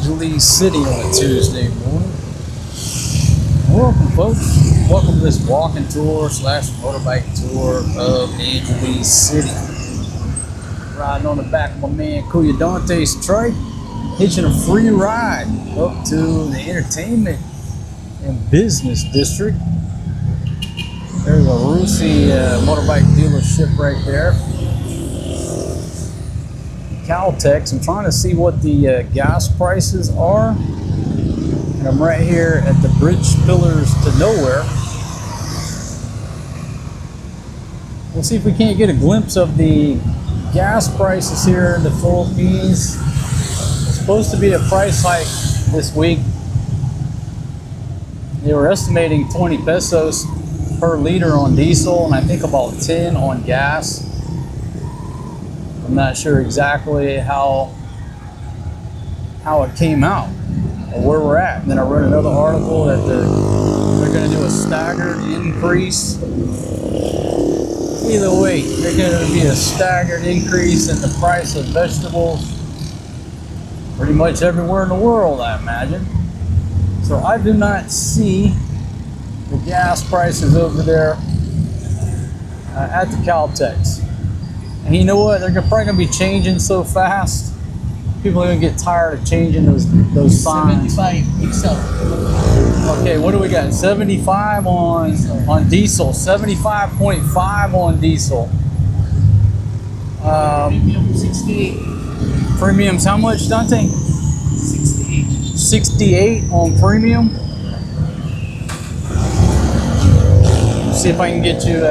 Angeles City on a Tuesday morning. Welcome, folks. Welcome to this walking tour slash motorbike tour of Angeles City. Riding on the back of my man Culidante's trike, hitching a free ride up to the entertainment and business district. There's a Rusi motorbike dealership right there. Caltex. I'm trying to see what the gas prices are. And I'm right here at the bridge pillars to nowhere. We'll see if we can't get a glimpse of the gas prices here in the Philippines. It's supposed to be a price hike this week. They were estimating 20 pesos per liter on diesel and I think about 10 on gas. I'm not sure exactly how it came out or where we're at. And then I read another article that they're going to do a staggered increase. Either way, there's going to be a staggered increase in the price of vegetables pretty much everywhere in the world, I imagine. So I do not see the gas prices over there at the Caltex. And you know what? They're probably going to be changing so fast. People are going to get tired of changing those signs. 75 XL. Okay, what do we got? 75 on diesel. 75.5 on diesel. Premium 68. Premiums how much, Dante? 68. 68 on premium. See if I can get you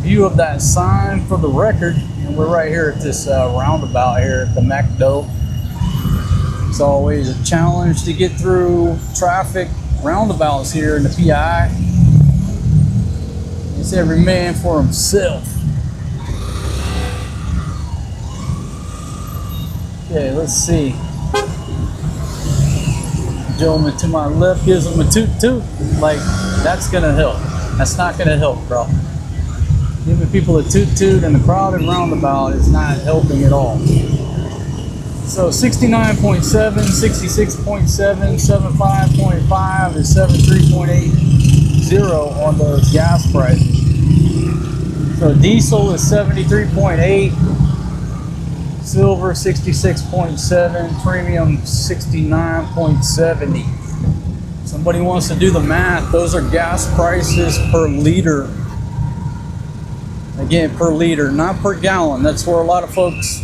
view of that sign for the record. And we're right here at this roundabout here at the McDo. It's always a challenge to get through traffic roundabouts here in the PI. It's every man for himself. Okay, let's see. The gentleman to my left gives him a toot toot. Like, that's gonna help. That's not gonna help, bro. Giving people a toot toot in the crowded roundabout is not helping at all. So 69.7, 66.7, 75.5, and 73.80 on those gas prices. So diesel is 73.8, silver 66.7, premium 69.70. Somebody wants to do the math. Those are gas prices per liter. Again, per liter, not per gallon. That's where a lot of folks,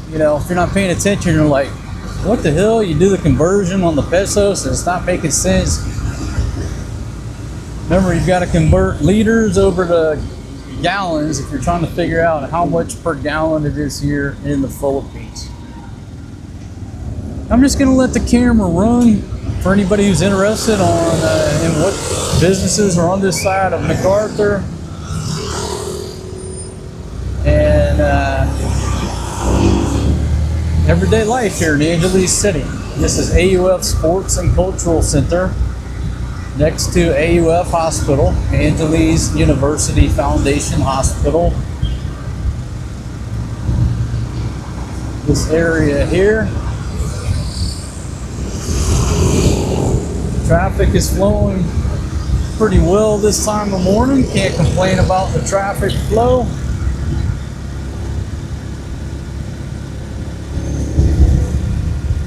you know, if you're not paying attention, you're like, what the hell? You do the conversion on the pesos and it's not making sense. Remember, you've got to convert liters over to gallons if you're trying to figure out how much per gallon it is here in the Philippines. I'm just going to let the camera run for anybody who's interested in what businesses are on this side of MacArthur. And everyday life here in Angeles City. This is AUF Sports and Cultural Center next to AUF Hospital, Angeles University Foundation Hospital. This area here. Traffic is flowing pretty well this time of morning. Can't complain about the traffic flow.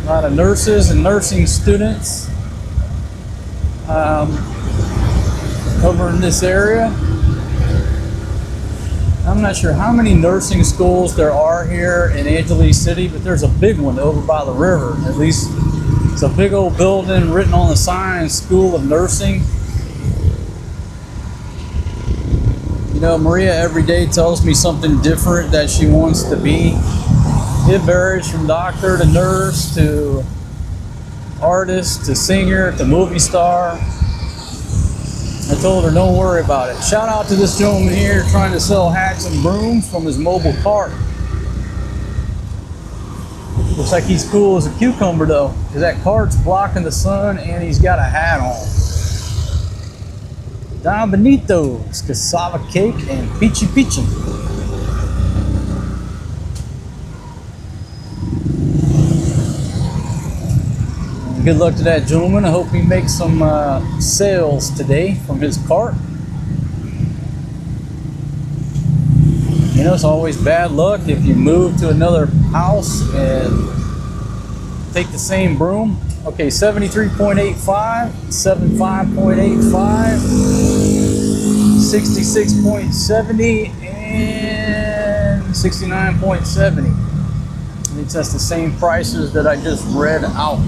A lot of nurses and nursing students over in this area. I'm not sure how many nursing schools there are here in Angeles City, but there's a big one over by the river. At least it's a big old building written on the sign, School of Nursing. You know, Maria every day tells me something different that she wants to be. It varies from doctor to nurse to artist to singer to movie star. I told her, don't worry about it. Shout out to this gentleman here trying to sell hats and brooms from his mobile cart. Looks like he's cool as a cucumber though, because that cart's blocking the sun and he's got a hat on. Don Benito's cassava cake and peachy peachy. good luck to that gentleman. I hope he makes some sales today from his cart. You know, it's always bad luck if you move to another house and take the same broom. Okay, 73.85, 75.85, 66.70, and 69.70. It's just the same prices that I just read out.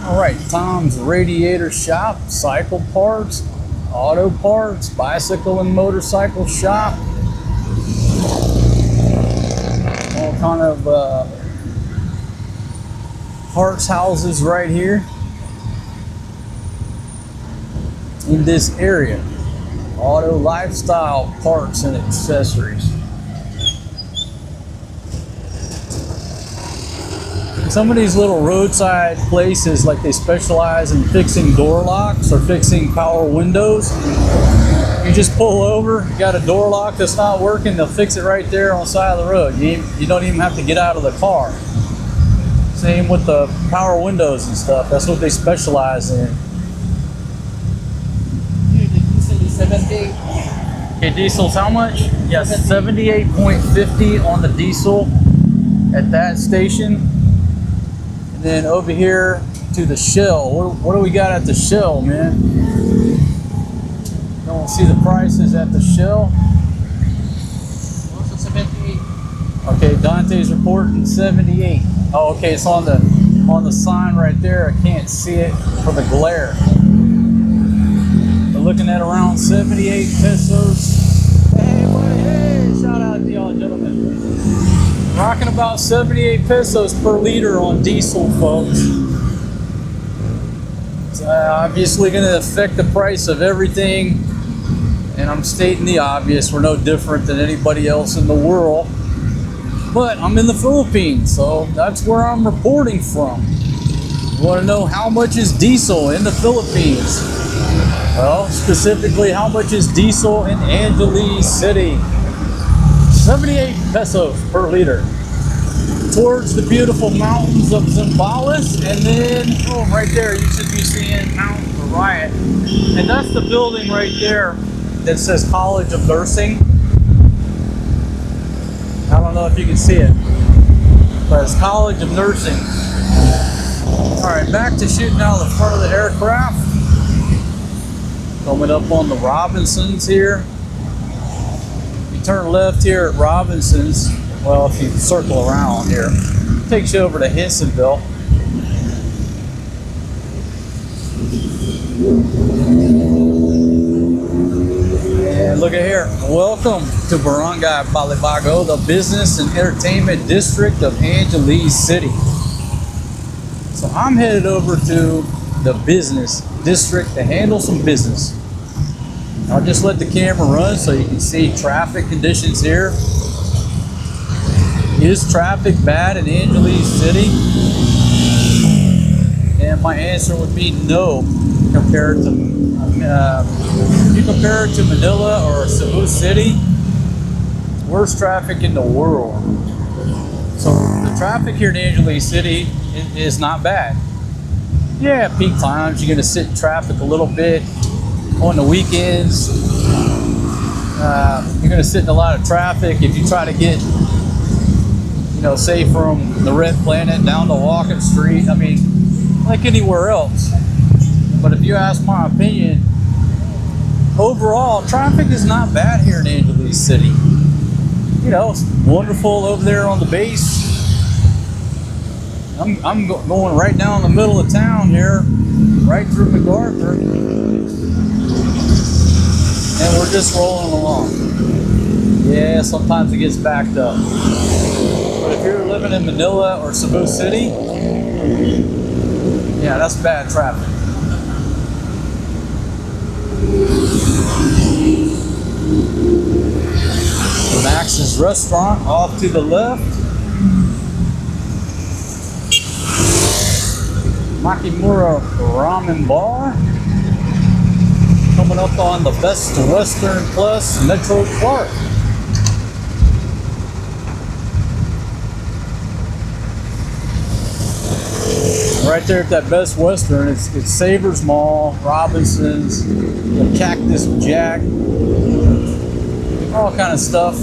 All right, Tom's Radiator Shop, cycle parts, auto parts, bicycle and motorcycle shop. All kind of parts houses right here in this area. Auto lifestyle parts and accessories. Some of these little roadside places, like they specialize in fixing door locks or fixing power windows. You just pull over, you got a door lock that's not working, they'll fix it right there on the side of the road. You don't even have to get out of the car. Same with the power windows and stuff. That's what they specialize in. Here, the diesel is 78. Okay, diesel's how much? Yes, 78.50 on the diesel at that station. And then over here to the Shell. What do we got at the Shell, man? Don't see the prices at the Shell. Also 78. Okay, Dante's reporting 78. Oh, okay, it's on the sign right there. I can't see it for the glare. We're looking at around 78 pesos. Hey, buddy, hey, shout out to y'all gentlemen. Rocking about 78 pesos per liter on diesel, folks. It's obviously going to affect the price of everything. And I'm stating the obvious. We're no different than anybody else in the world. But I'm in the Philippines, so that's where I'm reporting from. You want to know how much is diesel in the Philippines? Well, specifically, how much is diesel in Angeles City? 78 pesos per liter. Towards the beautiful mountains of Zambales, and then, oh, right there, you should be seeing Mount Riot. And that's the building right there that says College of Nursing. I don't know if you can see it, but it's College of Nursing. All right, back to shooting out the front of the aircraft. Coming up on the Robinsons here. You turn left here at Robinsons. Well, if you circle around here, it takes you over to Hensonville. And look at here. Welcome to Barangay Balibago, the business and entertainment district of Angeles City. So I'm headed over to the business district to handle some business. I'll just let the camera run so you can see traffic conditions here. Is traffic bad in Angeles City? And my answer would be no compared to if you compare it to Manila or Cebu City, worst traffic in the world. So the traffic here in Angeles City is not bad. Yeah, peak times, you're gonna sit in traffic a little bit. On the weekends, you're gonna sit in a lot of traffic if you try to get, say from the Red Planet down to Walking Street. I mean, like anywhere else. But if you ask my opinion, overall, traffic is not bad here in Angeles City. It's wonderful over there on the base. I'm going right down the middle of town here, right through MacArthur. And we're just rolling along. Yeah, sometimes it gets backed up. But if you're living in Manila or Cebu City, yeah, that's bad traffic. Max's Restaurant off to the left. Makimura Ramen Bar. Coming up on the Best Western Plus Metro Clark. right there at that Best Western, it's Savers Mall, Robinson's, the Cactus Jack, all kind of stuff.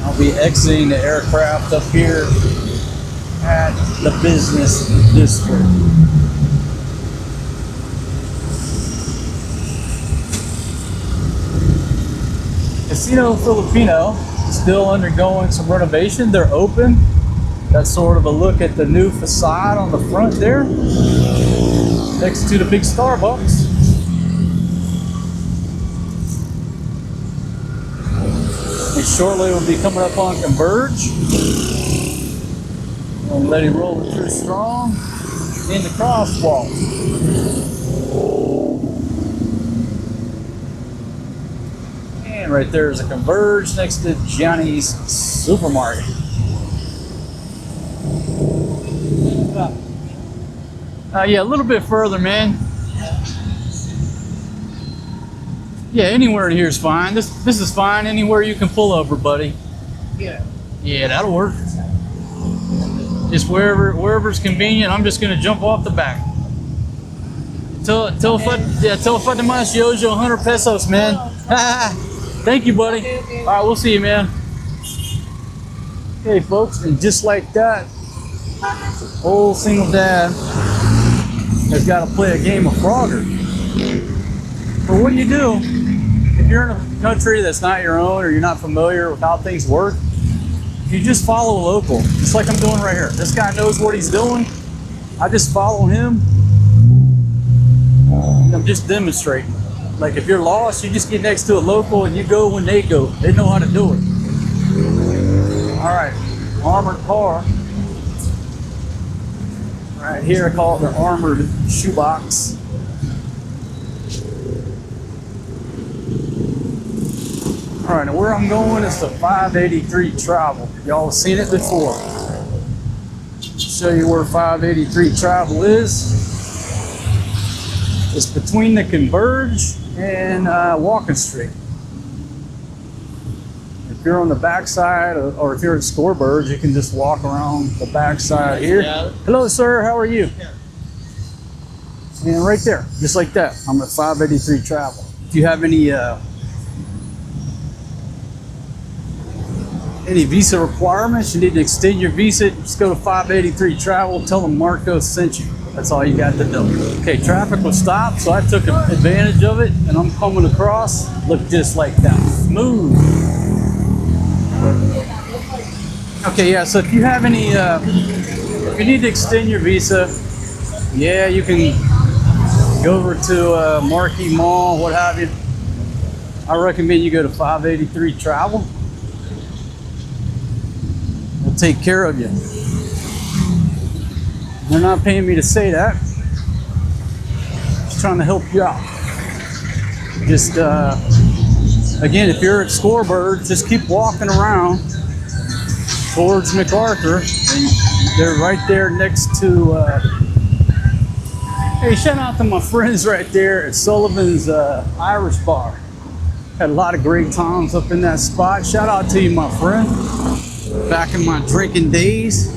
I'll be exiting the aircraft up here at the business district. Casino Filipino still undergoing some renovation. They're open. That's sort of a look at the new facade on the front there, next to the big Starbucks. And shortly we'll be coming up on Converge. And let him roll through strong in the crosswalk. And right there is a Converge next to Johnny's Supermarket. Yeah, a little bit further, man. Yeah, anywhere in here is fine. This is fine. Anywhere you can pull over, buddy. Yeah. Yeah, that'll work. Just wherever's convenient. I'm just gonna jump off the back. Telefon mas Yojo 100 pesos, man. Thank you, buddy. Okay. All right, we'll see you, man. Okay, folks, and just like that, old single dad has got to play a game of Frogger. But what do you do if you're in a country that's not your own, or you're not familiar with how things work? You just follow a local, just like I'm doing right here. This guy knows what he's doing. I just follow him. I'm just demonstrating. Like if you're lost, you just get next to a local and you go when they go. They know how to do it. All right, armored car. Right here, I call it the armored shoebox. All right, now where I'm going is the 583 Travel. Y'all have seen it before. Show you where 583 Travel is. It's between the Converge and Walking Street. If you're on the backside, or if you're at Scorebirds, you can just walk around the backside here. Yeah. Hello, sir. How are you? Yeah. And right there, just like that, I'm at 583 Travel. If you have any visa requirements, you need to extend your visa, just go to 583 Travel, tell them Marco sent you. That's all you got to do. Okay, traffic was stopped, so I took advantage of it, and I'm coming across. Look just like that. Smooth. Okay, yeah, so if you have any, if you need to extend your visa, yeah, you can go over to Marquee Mall, what have you. I recommend you go to 583 Travel. We'll take care of you. They're not paying me to say that. Just trying to help you out. Just, again, if you're at Scorebird, just keep walking around towards MacArthur, and they're right there next to, hey, shout out to my friends right there at Sullivan's Irish Bar. Had a lot of great times up in that spot. Shout out to you, my friend. Back in my drinking days.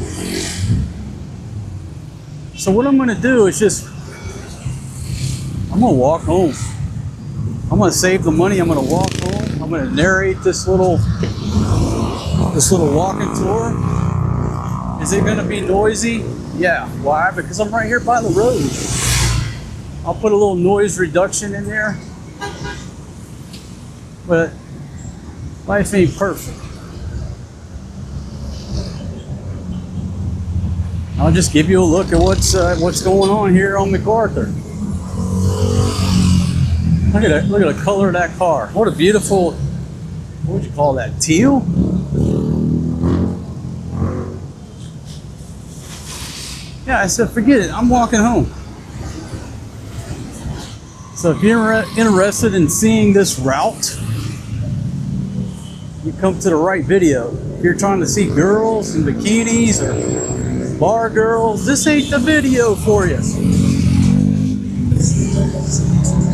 So what I'm gonna do is I'm gonna walk home. I'm gonna save the money. I'm gonna walk home. I'm gonna narrate this little walking tour. Is it gonna be noisy? Yeah. Why? Because I'm right here by the road. I'll put a little noise reduction in there. But life ain't perfect. I'll just give you a look at what's going on here on MacArthur. Look at the color of that car. What a beautiful, what would you call that, teal? Yeah, I said, forget it, I'm walking home. So if you're interested in seeing this route, you come to the right video. If you're trying to see girls in bikinis or Bar girls, this ain't the video for you.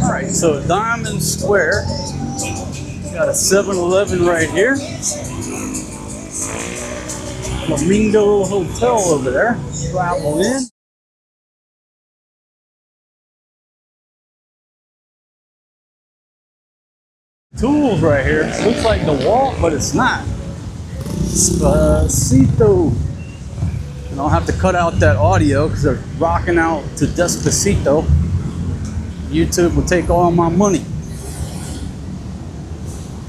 All right, so Diamond Square. Got a 7-Eleven right here. Flamingo Hotel over there. Travel in. Tools right here. Looks like the wall, but it's not. Despacito. And I'll have to cut out that audio because they're rocking out to Despacito. YouTube will take all my money.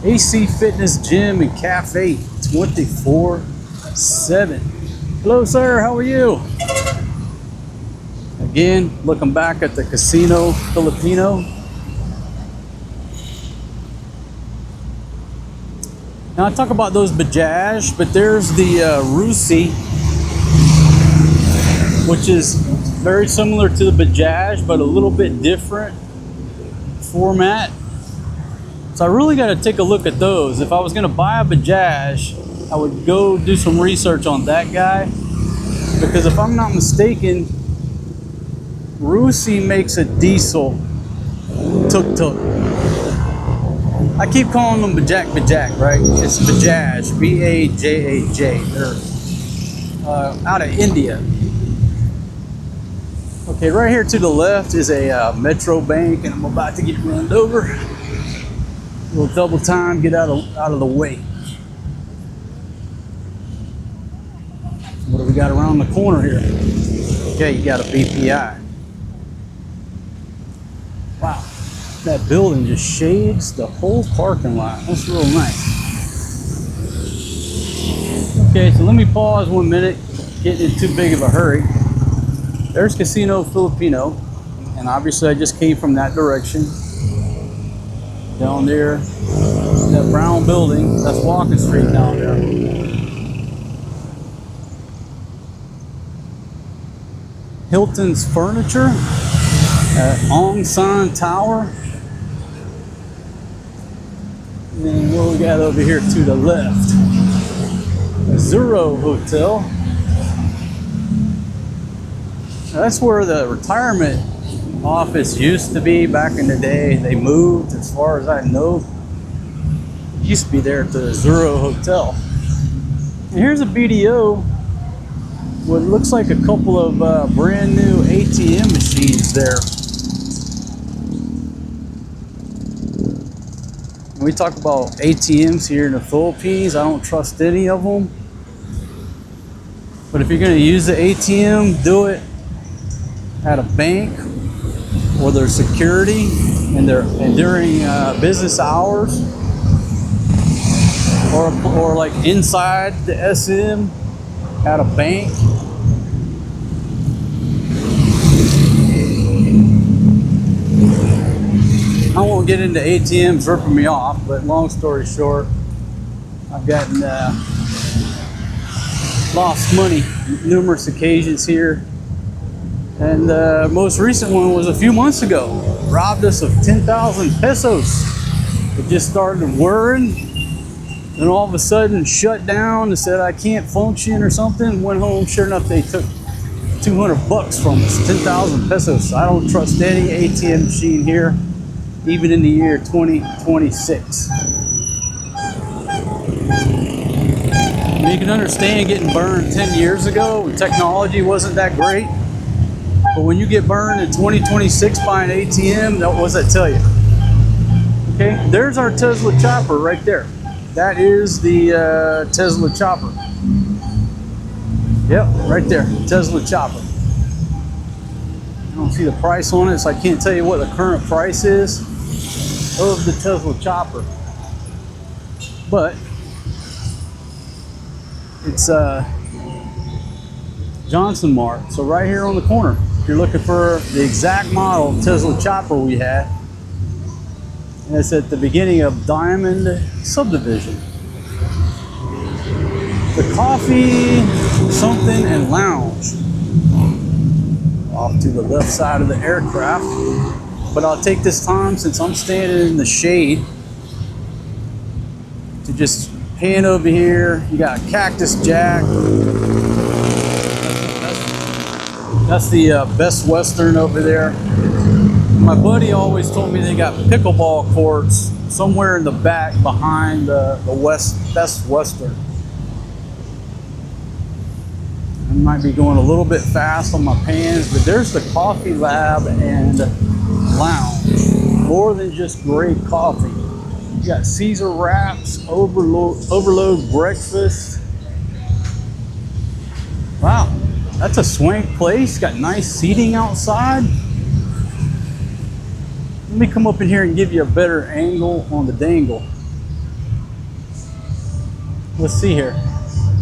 AC Fitness Gym and Cafe 24/7. Hello, sir. How are you? Again, looking back at the Casino Filipino. Now I talk about those Bajaj, but there's the Rusi, which is very similar to the Bajaj, but a little bit different format. So I really got to take a look at those. If I was going to buy a Bajaj, I would go do some research on that guy. Because if I'm not mistaken, Rusi makes a diesel tuk-tuk. I keep calling them Bajaj, right? It's Bajaj, B-A-J-A-J. They're out of India. Okay, right here to the left is a Metro Bank, and I'm about to get run over. A little double time, get out of the way. What do we got around the corner here? Okay, you got a BPI. Wow, that building just shades the whole parking lot. That's real nice. Okay, so let me pause 1 minute, getting in too big of a hurry. There's Casino Filipino, and obviously I just came from that direction. Down there, that brown building, that's Walking Street down there. Hilton's Furniture at Ong San Tower. And then what we got over here to the left? Zero Hotel. That's where the retirement office used to be back in the day. They moved, as far as I know. It used to be there at the Zero Hotel. And here's a BDO. What looks like a couple of brand new ATM machines there. When we talk about ATMs here in the Philippines, I don't trust any of them. But if you're going to use the ATM, do it at a bank or their security and during business hours, or like inside the SM at a bank. I won't get into ATMs ripping me off, but long story short, I've gotten lost money numerous occasions here. And the most recent one was a few months ago. Robbed us of 10,000 pesos. It just started whirring. And all of a sudden shut down and said I can't function or something. Went home, sure enough, they took 200 bucks from us, 10,000 pesos. I don't trust any ATM machine here, even in the year 2026. You can understand getting burned 10 years ago when technology wasn't that great. But when you get burned in 2026 by an ATM, what does that tell you? Okay, there's our Tesla chopper right there. That is the Tesla chopper. Yep, right there, Tesla chopper. I don't see the price on it, so I can't tell you what the current price is of the Tesla chopper. But it's Johnson Mart, so right here on the corner. If you're looking for the exact model Tesla chopper we had, and it's at the beginning of Diamond Subdivision. The Coffee Something and Lounge. Off to the left side of the aircraft. But I'll take this time, since I'm standing in the shade, to just pan over here. You got Cactus Jack. That's That's the Best Western over there. My buddy always told me they got pickleball courts somewhere in the back behind the Best Western. I might be going a little bit fast on my pans, but there's the coffee lab and lounge. More than just great coffee. You got Caesar wraps, overload breakfast. Wow, that's a swank place. Got nice seating outside. Let me come up in here and give you a better angle on the dangle. Let's see here.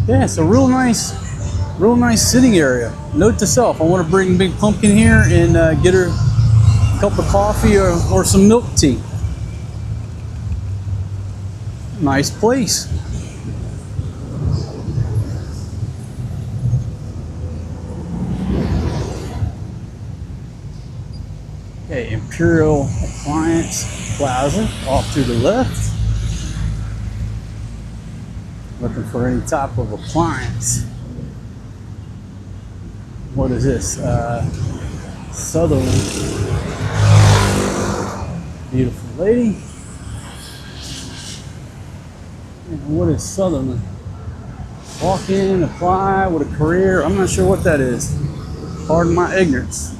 Yeah, it's a real nice sitting area. Note to self, I want to bring Big Pumpkin here and get her a cup of coffee or some milk tea. Nice place. Okay, Imperial Appliance Plaza off to the left. Looking for any type of appliance. What is this? Sutherland. Beautiful lady. And what is Sutherland? Walk in, apply with a career. I'm not sure what that is. Pardon my ignorance.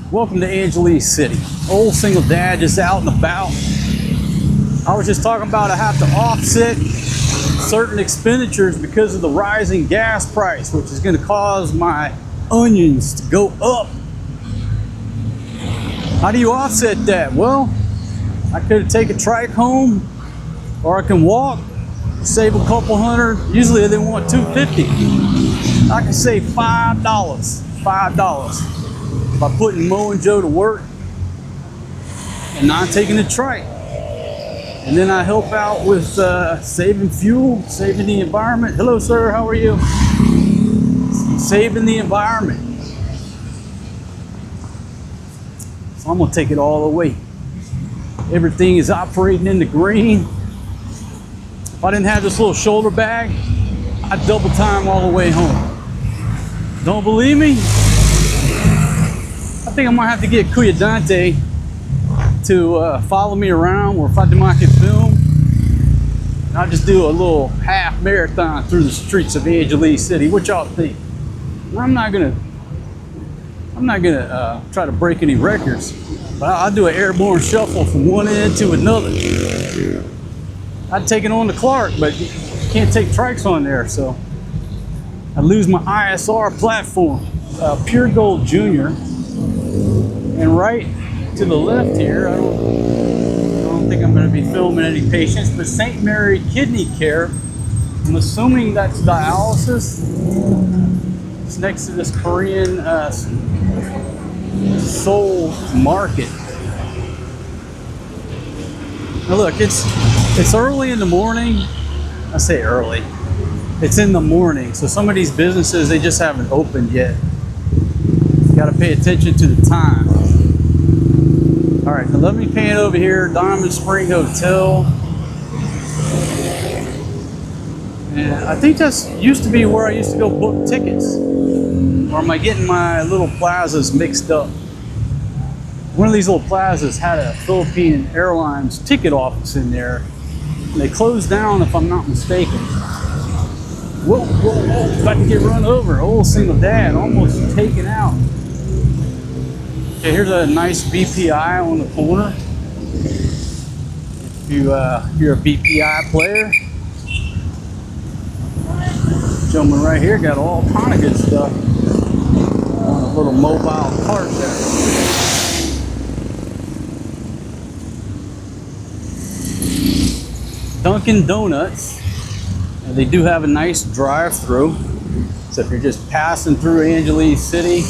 Welcome to Angeles City. Old single dad just out and about. I was just talking about I have to offset certain expenditures because of the rising gas price, which is going to cause my onions to go up. How do you offset that? Well, I could take a trike home, or I can walk, save a couple hundred. Usually they want $2.50. I can save $5 by putting Mo and Joe to work and not taking a trike. And then I help out with saving fuel, saving the environment. Hello, sir, how are you? Saving the environment. So I'm gonna take it all away. Everything is operating in the green. If I didn't have this little shoulder bag, I'd double time all the way home. Don't believe me? I think I might have to get Kuya Dante to follow me around, or if I can film, I'll just do a little half marathon through the streets of Angeles City. What y'all think? I'm not gonna try to break any records, but I'll do an airborne shuffle from one end to another. I'd take it on to Clark, but you can't take trikes on there, so I lose my ISR platform. Pure Gold Jr. And right to the left here, I don't think I'm going to be filming any patients, but St. Mary Kidney Care. I'm assuming that's dialysis. It's next to this Korean Seoul market. Now look, it's early in the morning. I say early. It's in the morning, so some of these businesses, they just haven't opened yet. You got to pay attention to the time. All right, now let me pan over here, Diamond Spring Hotel. And I think that's used to be where I used to go book tickets. Or am I getting my little plazas mixed up? One of these little plazas had a Philippine Airlines ticket office in there. And they closed down, if I'm not mistaken. Whoa, whoa, whoa, about to get run over. Old single dad, almost taken out. Okay, here's a nice BPI on the corner. If you're a BPI player. Gentleman right here got all kind of good stuff on a little mobile cart there. Dunkin' Donuts, and they do have a nice drive-through. So if you're just passing through Angeles City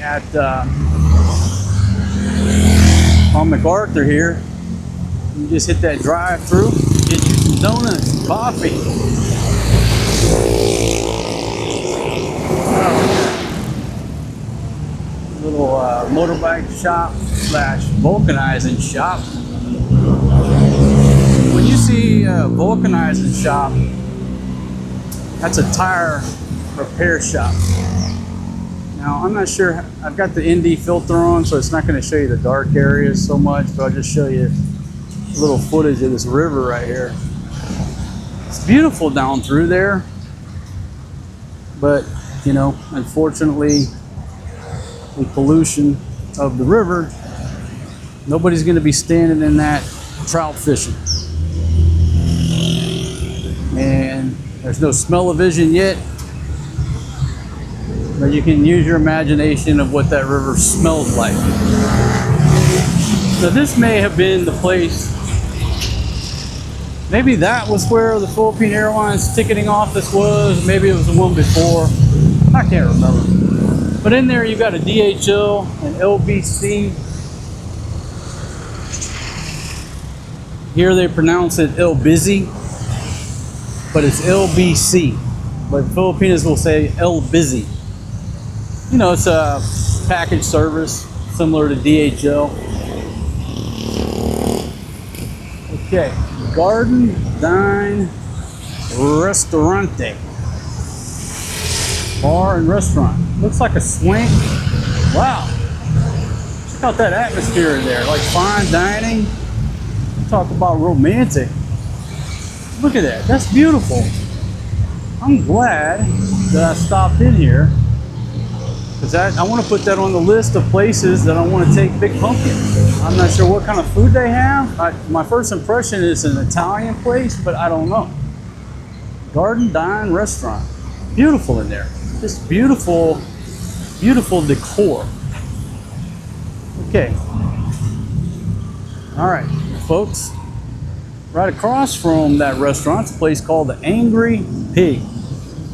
at on MacArthur here, you just hit that drive-through, get you some donuts, coffee. Little motorbike shop slash vulcanizing shop. When you see a vulcanizing shop, that's a tire repair shop. Now, I'm not sure, I've got the ND filter on, so it's not going to show you the dark areas so much, but I'll just show you a little footage of this river right here. It's beautiful down through there, but, you know, unfortunately, the pollution of the river, nobody's going to be standing in that trout fishing. And there's no smell-o-vision yet, but you can use your imagination of what that river smells like. So this may have been the place, maybe that was where the Philippine Airlines ticketing office was, maybe it was the one before, I can't remember. But in there you got a DHL, an LBC. Here they pronounce it El Busy, but it's LBC. But Filipinos will say El Busy. You know, it's a package service similar to DHL. Okay, Garden Dine Restaurante. Bar and restaurant. Looks like a swank. Wow. Check out that atmosphere in there, like fine dining. Talk about romantic. Look at that, that's beautiful. I'm glad that I stopped in here, because I want to put that on the list of places that I want to take Big Pumpkin. I'm not sure what kind of food they have. My first impression is an Italian place, but I don't know. Garden Dine Restaurant. Beautiful in there. Just beautiful, beautiful decor. Okay. All right, folks. Right across from that restaurant's a place called the Angry Pig.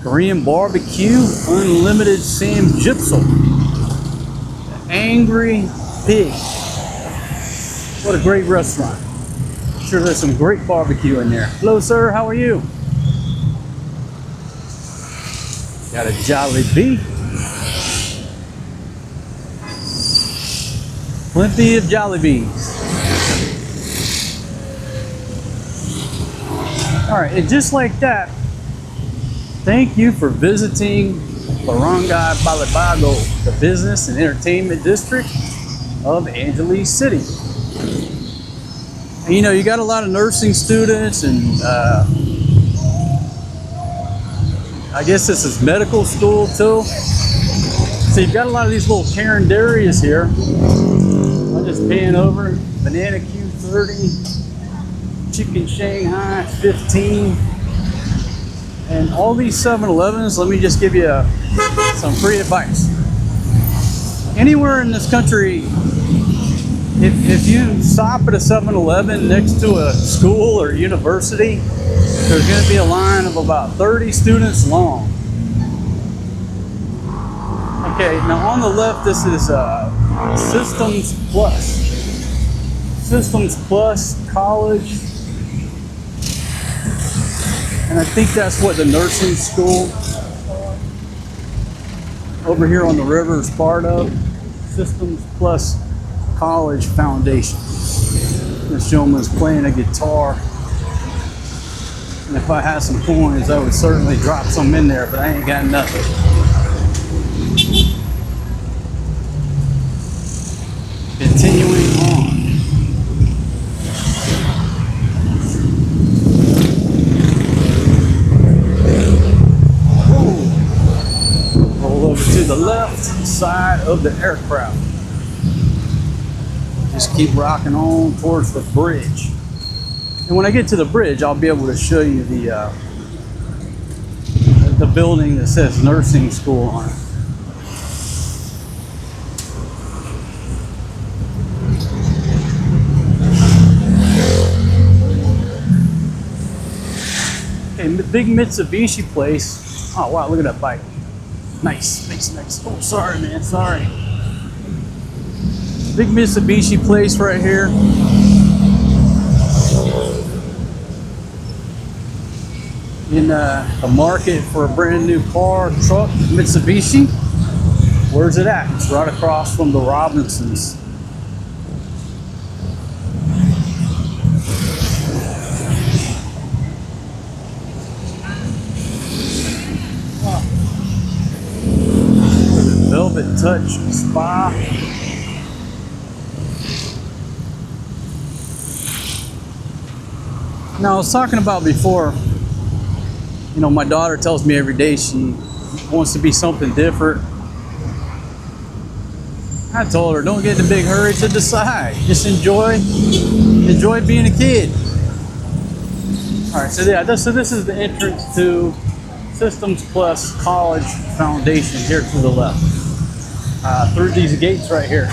Korean barbecue, unlimited Sam Gypsum. The Angry Pig. What a great restaurant. I'm sure there's some great barbecue in there. Hello, sir, how are you? Got a Jollibee. Plenty of Jollibees. All right, and just like that, thank you for visiting Barangay Balibago, the business and entertainment district of Angeles City. And, you know, you got a lot of nursing students, and I guess this is medical school too. So you've got a lot of these little carinderias here. I'll just pan over. Banana Q 30. Chicken Shanghai 15, and all these 7-Elevens. Let me just give you some free advice. Anywhere in this country, if you stop at a 7-Eleven next to a school or university, there's going to be a line of about 30 students long. Okay, now on the left, this is Systems Plus. Systems Plus College. And I think that's what the nursing school over here on the river is part of. Systems Plus College Foundation. This gentleman's playing a guitar. And if I had some coins, I would certainly drop some in there, but I ain't got nothing. Continuing on. To the left side of the aircraft. Just keep rocking on towards the bridge. And when I get to the bridge, I'll be able to show you the building that says nursing school on it. Okay, big Mitsubishi place. Oh wow, look at that bike. Nice, nice, nice. Oh, sorry, man, sorry. Big Mitsubishi place right here. In the market for a brand new car, truck, Mitsubishi. Where's it at? It's right across from the Robinsons. Good Touch Spa. Now, I was talking about before, you know, my daughter tells me every day she wants to be something different. I told her, don't get in a big hurry to decide. Just enjoy being a kid. All right, so yeah, so this is the entrance to Systems Plus College Foundation here to the left. Through these gates right here.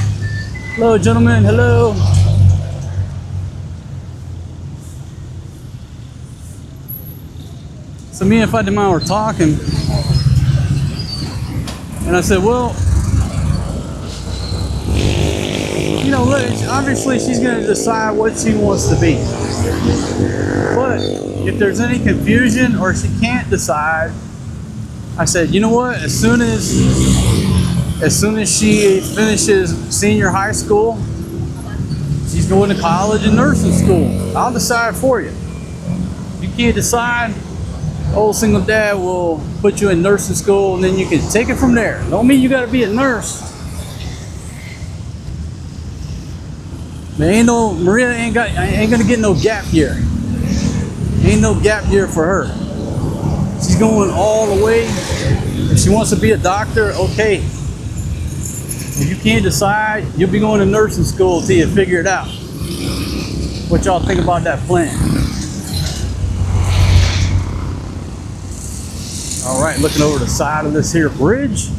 Hello, gentlemen, hello. So me and Fatima were talking, and I said, well, you know, look, obviously she's going to decide what she wants to be. But if there's any confusion or she can't decide, I said, you know what, as soon as she finishes senior high school, she's going to college and nursing school. I'll decide for you. If you can't decide, old single dad will put you in nursing school and then you can take it from there. Don't mean you got to be a nurse. Maria ain't gonna get no gap year. Ain't no gap year for her. She's going all the way. If she wants to be a doctor, okay. If you can't decide, you'll be going to nursing school till you figure it out. What y'all think about that plan? All right, looking over the side of this here bridge.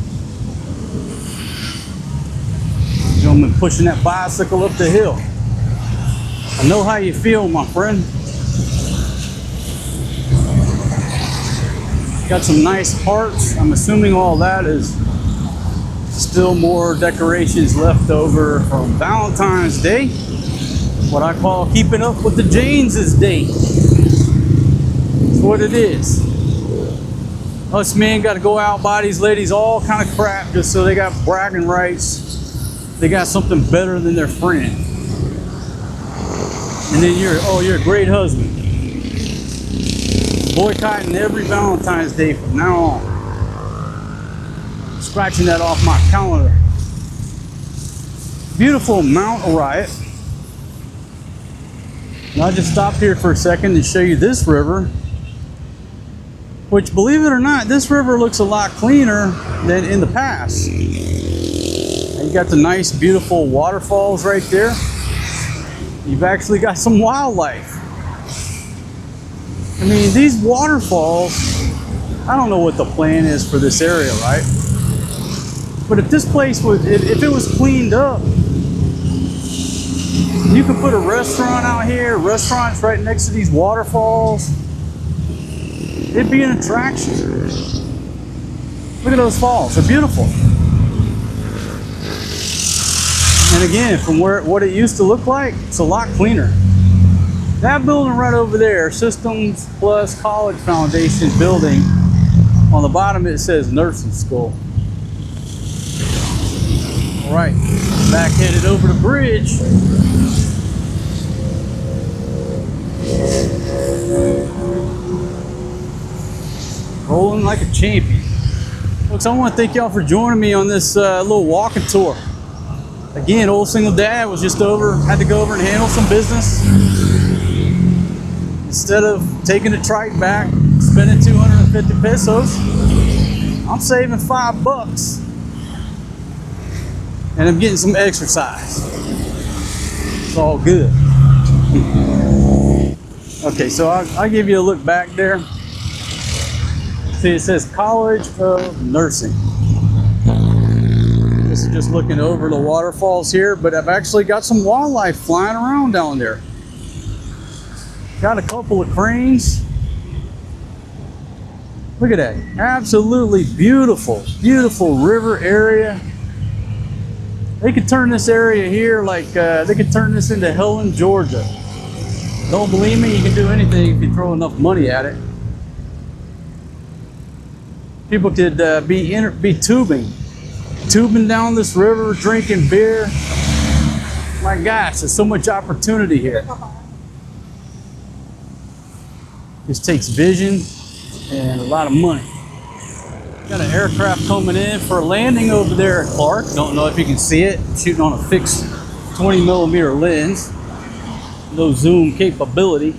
Gentleman pushing that bicycle up the hill. I know how you feel, my friend. Got some nice parts. I'm assuming all that is still more decorations left over from Valentine's Day. What I call keeping up with the Janeses Day. That's what it is. Us men got to go out, buy these ladies all kind of crap just so they got bragging rights. They got something better than their friend. And then you're a great husband. Boycotting every Valentine's Day from now on. Scratching that off my calendar. Beautiful Mount Orion. And I just stopped here for a second to show you this river. Which, believe it or not, this river looks a lot cleaner than in the past. You got the nice, beautiful waterfalls right there. You've actually got some wildlife. I mean, these waterfalls, I don't know what the plan is for this area, right? But if this place was, if it was cleaned up, you could put a restaurant out here, restaurants right next to these waterfalls. It'd be an attraction. Look at those falls, they're beautiful. And again, from what it used to look like, it's a lot cleaner. That building right over there, Systems Plus College Foundation building, on the bottom it says nursing school. All right, back headed over the bridge. Rolling like a champion. Folks, I want to thank y'all for joining me on this little walking tour. Again, old single dad was just had to go over and handle some business. Instead of taking the trike back, spending 250 pesos, I'm saving $5. And I'm getting some exercise. It's all good. Okay, so I'll give you a look back there. See, it says College of Nursing. This is just looking over the waterfalls here, but I've actually got some wildlife flying around down there. Got a couple of cranes. Look at that. Absolutely beautiful, beautiful river area. They could turn this area here like, they could turn this into Helen, Georgia. Don't believe me? You can do anything if you throw enough money at it. People could be tubing down this river, drinking beer. My gosh, there's so much opportunity here. This takes vision and a lot of money. Got an aircraft coming in for a landing over there at Clark. Don't know if you can see it. I'm shooting on a fixed 20mm lens. No zoom capability.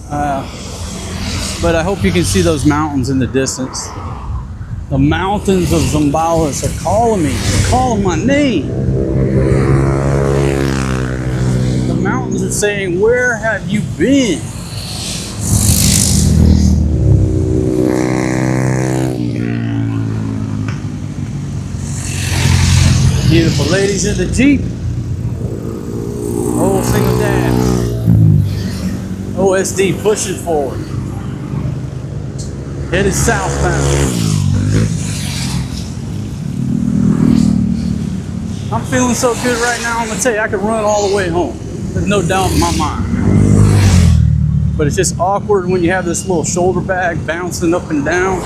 But I hope you can see those mountains in the distance. The mountains of Zambales are calling me. They're calling my name. The mountains are saying, where have you been? Beautiful ladies in the Jeep. Old single dad. OSD pushing forward. Headed southbound. I'm feeling so good right now, I'm gonna tell you, I could run all the way home. There's no doubt in my mind. But it's just awkward when you have this little shoulder bag bouncing up and down.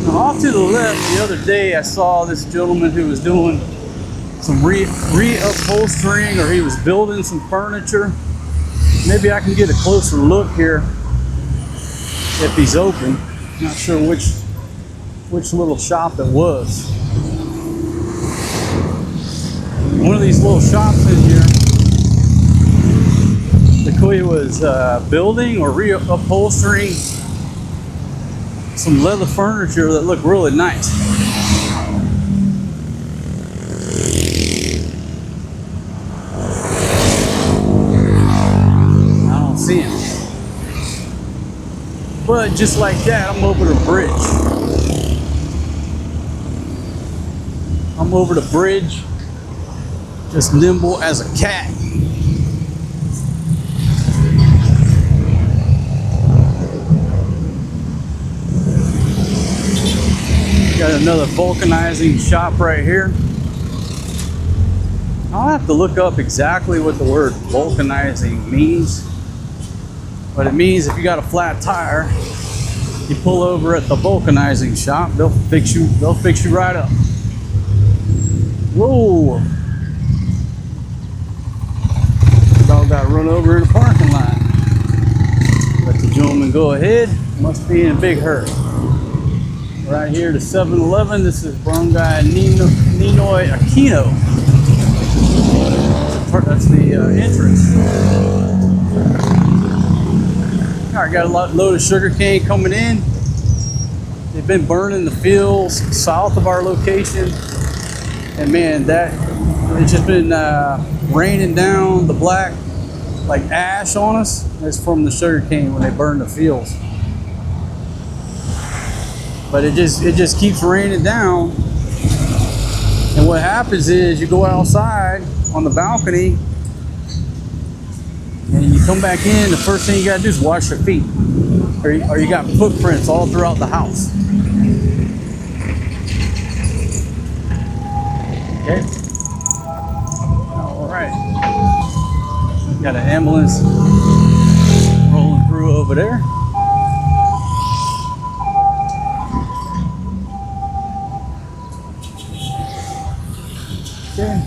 Now, off to the left, the other day I saw this gentleman who was doing some reupholstering, or he was building some furniture. Maybe I can get a closer look here if he's open. Not sure which little shop it was. One of these little shops in here, the Hwy was building or reupholstering some leather furniture that looked really nice. See him. But just like that, I'm over the bridge. I'm over the bridge, just nimble as a cat. Got another vulcanizing shop right here. I'll have to look up exactly what the word vulcanizing means. But it means if you got a flat tire, you pull over at the vulcanizing shop, they'll fix you right up. Whoa! Dog got run over in the parking lot. Let the gentleman go ahead. Must be in a big hurry. Right here to 7-Eleven. This is Barangay Ninoy Aquino. That's the entrance. All right, got a load of sugar cane coming in. They've been burning the fields south of our location, and man, it's just been raining down the black like ash on us. It's from the sugar cane when they burn the fields. But it just keeps raining down, and what happens is you go outside on the balcony. And you come back in, the first thing you gotta do is wash your feet. Or you got footprints all throughout the house. Okay. All right. Got an ambulance rolling through over there. Okay.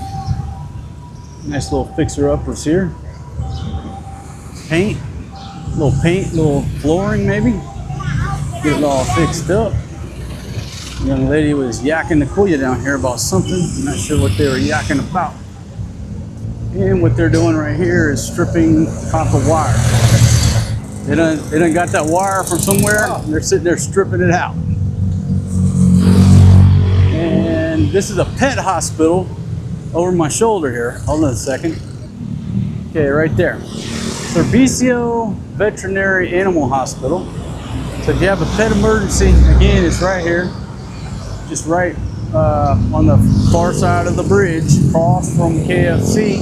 Nice little fixer-uppers here. Paint, little flooring maybe. Get it all fixed up. The young lady was yakking the Hwy down here about something. I'm not sure what they were yakking about. And what they're doing right here is stripping copper wire. They done got that wire from somewhere. And they're sitting there stripping it out. And this is a pet hospital over my shoulder here. Hold on a second. Okay, right there. Servicio Veterinary Animal Hospital. So if you have a pet emergency, again, it's right here. Just right on the far side of the bridge, across from KFC.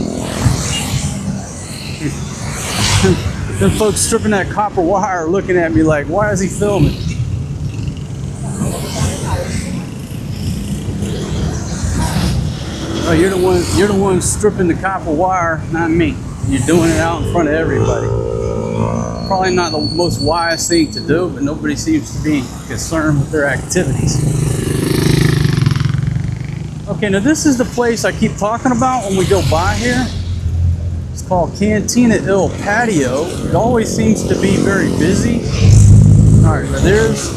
Them folks stripping that copper wire looking at me like, why is he filming? Oh, you're the one stripping the copper wire, not me. You're doing it out in front of everybody. Probably not the most wise thing to do, but nobody seems to be concerned with their activities. Okay, now this is the place I keep talking about when we go by here. It's called Cantina Il Patio. It always seems to be very busy. All right, but there's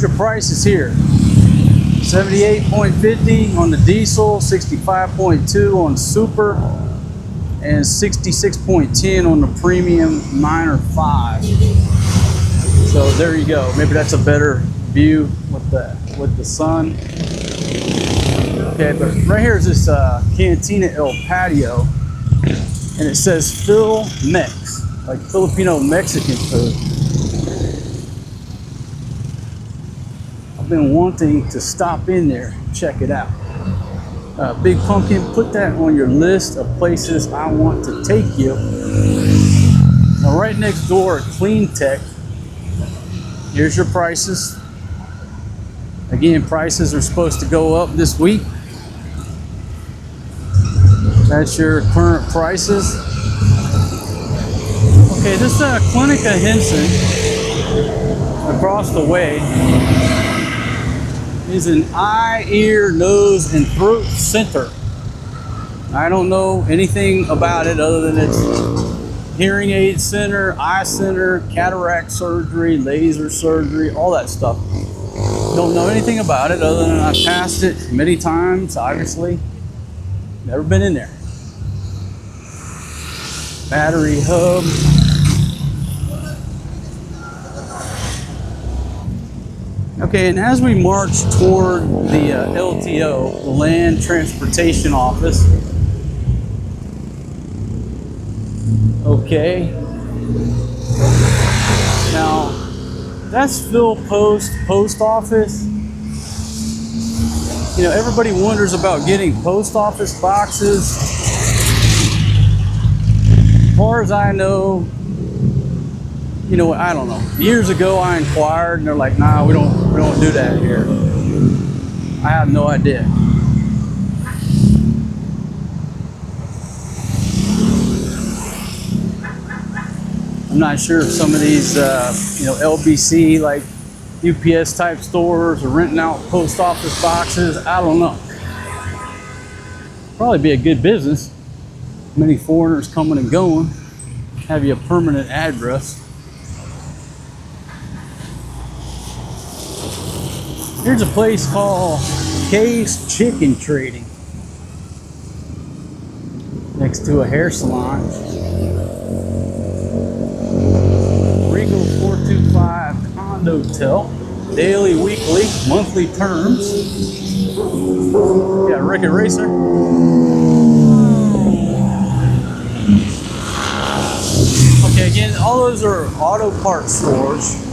your prices here. 78.50 on the diesel, 65.2 on super, and 66.10 on the premium 9 or 5. So there you go. Maybe that's a better view with the sun. Okay, but right here is this Cantina El Patio, and it says Phil Mex, like Filipino Mexican food. I've been wanting to stop in there, check it out. Big Pumpkin, put that on your list of places I want to take you. Now, right next door at Clean Tech, here's your prices. Again, prices are supposed to go up this week. That's your current prices. Okay, this Clinica Henson across the way is an eye, ear, nose, and throat center. I don't know anything about it other than it's hearing aid center, eye center, cataract surgery, laser surgery, all that stuff. Don't know anything about it other than I've passed it many times, obviously. Never been in there. Battery hub. Okay, and as we march toward the LTO, the Land Transportation Office, okay, now that's Phil Post Office. You know, everybody wonders about getting post office boxes. As far as I know, you know, I don't know. Years ago, I inquired, and they're like, "Nah, we don't do that here." I have no idea. I'm not sure if some of these, you know, LBC like UPS type stores are renting out post office boxes. I don't know. Probably be a good business. Many foreigners coming and going. Have you a permanent address. Here's a place called Kay's Chicken Trading, next to a hair salon. Regal 425 Condotel, daily, weekly, monthly terms. Got Rick and Racer. Okay, again, all those are auto parts stores.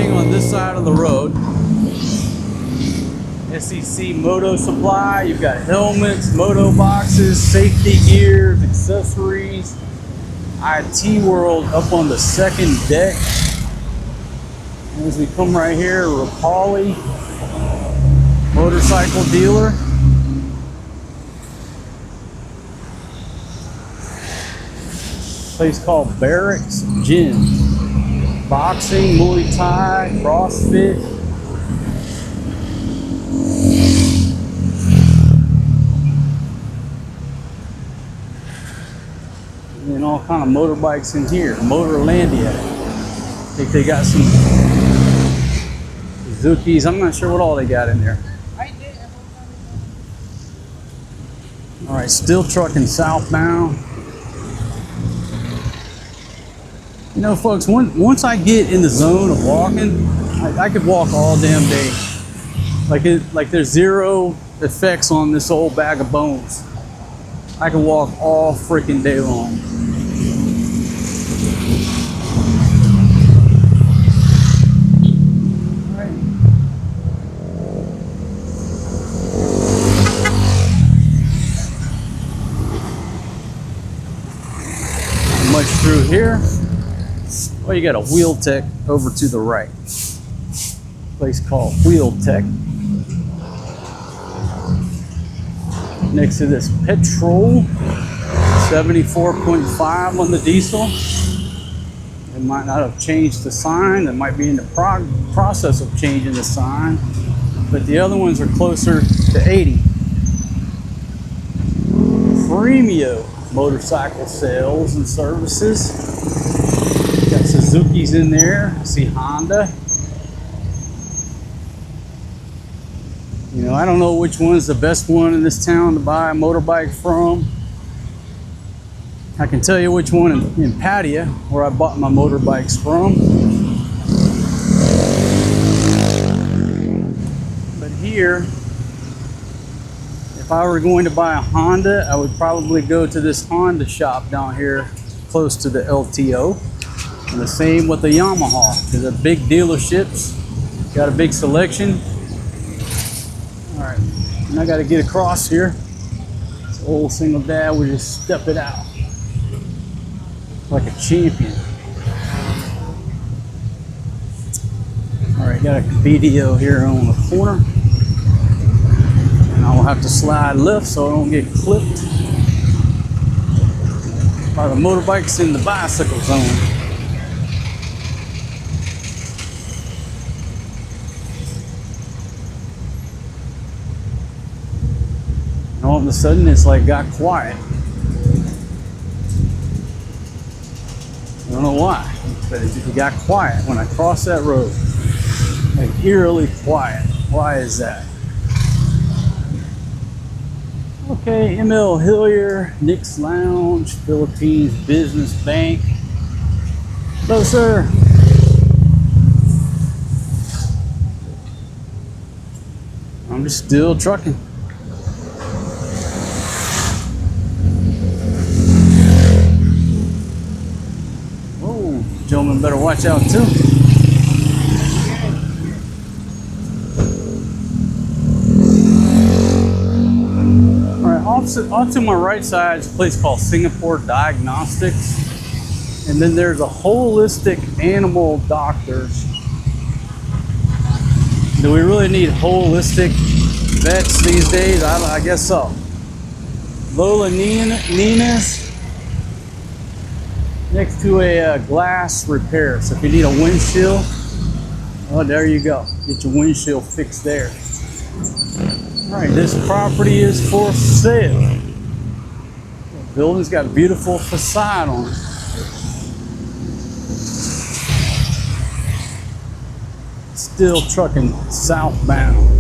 On this side of the road, SEC Moto Supply. You've got helmets, moto boxes, safety gears, accessories. IT World up on the second deck. And as we come right here, Rapali motorcycle dealer. Place called Barracks Gym. Boxing, Muay Thai, CrossFit. And all kind of motorbikes in here. Motorlandia. I think they got some Suzukis. I'm not sure what all they got in there. All right, still trucking southbound. You know, folks, once I get in the zone of walking, I could walk all damn day. Like there's zero effects on this old bag of bones. I can walk all freaking day long. Much through here. Well, you got a Wheel Tech over to the right. Place called Wheel Tech. Next to this petrol, 74.5 on the diesel. They might not have changed the sign. They might be in the process of changing the sign. but the other ones are closer to 80. Premium motorcycle sales and services. Got Suzuki's in there. I see Honda. You know, I don't know which one's the best one in this town to buy a motorbike from. I can tell you which one in Patia, where I bought my motorbikes from. But here, if I were going to buy a Honda, I would probably go to this Honda shop down here close to the LTO. And the same with the Yamaha, because they're big dealerships, got a big selection. All right, and I got to get across here. This old single dad will just step it out like a champion. All right, got a video here on the corner. And I'll have to slide left so I don't get clipped by the motorbikes in the bicycle zone. And all of a sudden it's like got quiet. I don't know why, but it got quiet when I crossed that road. Like eerily quiet. Why is that? Okay, ML Hillier, Nick's Lounge, Philippines Business Bank. Hello, sir. I'm just still trucking. Oh, gentlemen better watch out too. Off to my right side is a place called Singapore Diagnostics, and then there's a holistic animal doctors. Do we really need holistic vets these days? I guess so. Lola Nina's next to a glass repair. So if you need a windshield, oh, there you go. Get your windshield fixed there. All right, this property is for sale. The building's got a beautiful facade on it. Still trucking southbound.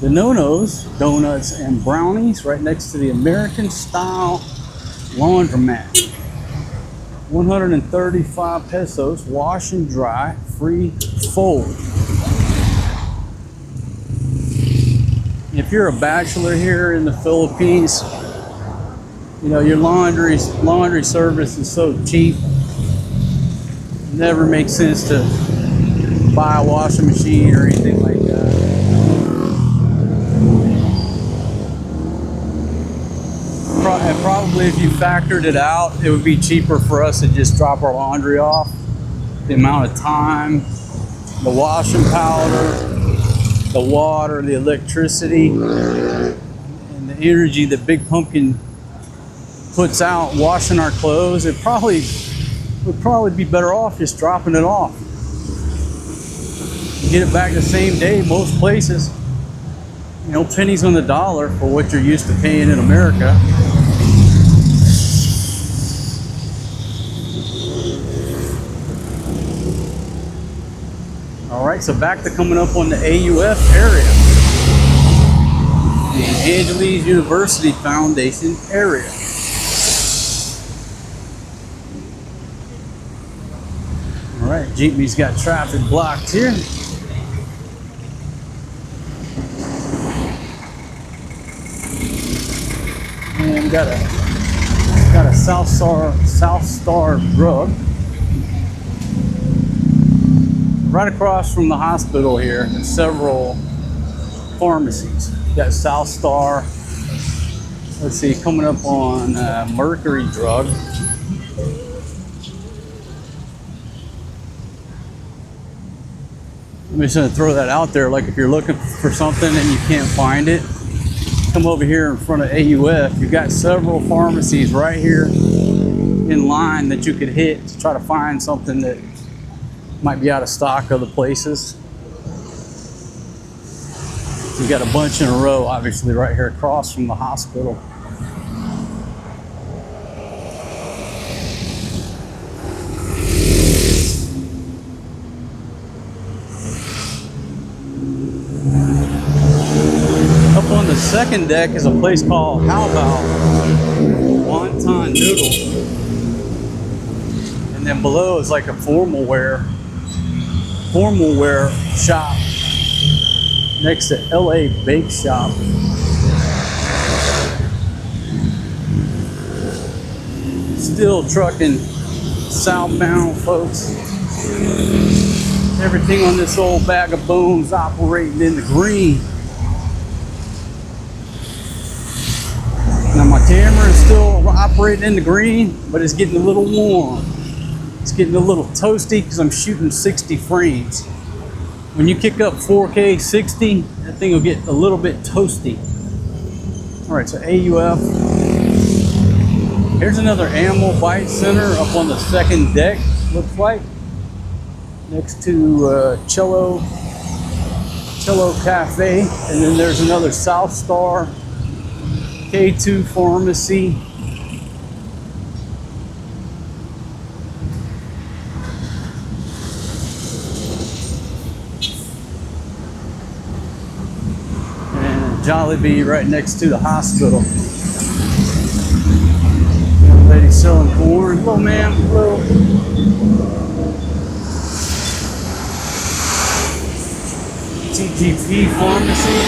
The No-Nos, donuts and brownies, right next to the American style laundromat. 135 pesos, wash and dry, free fold. If you're a bachelor here in the Philippines, you know, your laundry service is so cheap. It never makes sense to buy a washing machine or anything like that. And probably if you factored it out, it would be cheaper for us to just drop our laundry off. The amount of time, the washing powder, the water, the electricity, and the energy that Big Pumpkin puts out washing our clothes, it would probably be better off just dropping it off. You get it back the same day most places. You know, pennies on the dollar for what you're used to paying in America. All right, so back to coming up on the AUF area, the Angeles University Foundation area. All right, Jeepney's got traffic blocked here. And got a South Star drug. Right across from the hospital here, there's several pharmacies. You got South Star. Let's see, coming up on Mercury Drug. I'm just gonna throw that out there, like if you're looking for something and you can't find it, come over here in front of AUF. You've got several pharmacies right here in line that you could hit to try to find something that Might be out of stock other places. We got a bunch in a row, obviously, right here across from the hospital. Up on the second deck is a place called How Bao Wonton Noodle. And then below is like a formal wear shop next to LA Bake Shop. Still trucking southbound, folks. Everything on this old bag of bones operating in the green. Now my camera is still operating in the green, but it's getting a little warm. It's getting a little toasty because I'm shooting 60 frames. When you kick up 4K 60, that thing will get a little bit toasty. All right, so AUF. Here's another Animal Bite Center up on the second deck, looks like. Next to Cello Cafe. And then there's another South Star K2 Pharmacy. Jollibee right next to the hospital. Young lady selling corn. Hello, ma'am. Hello. TGP Pharmacy.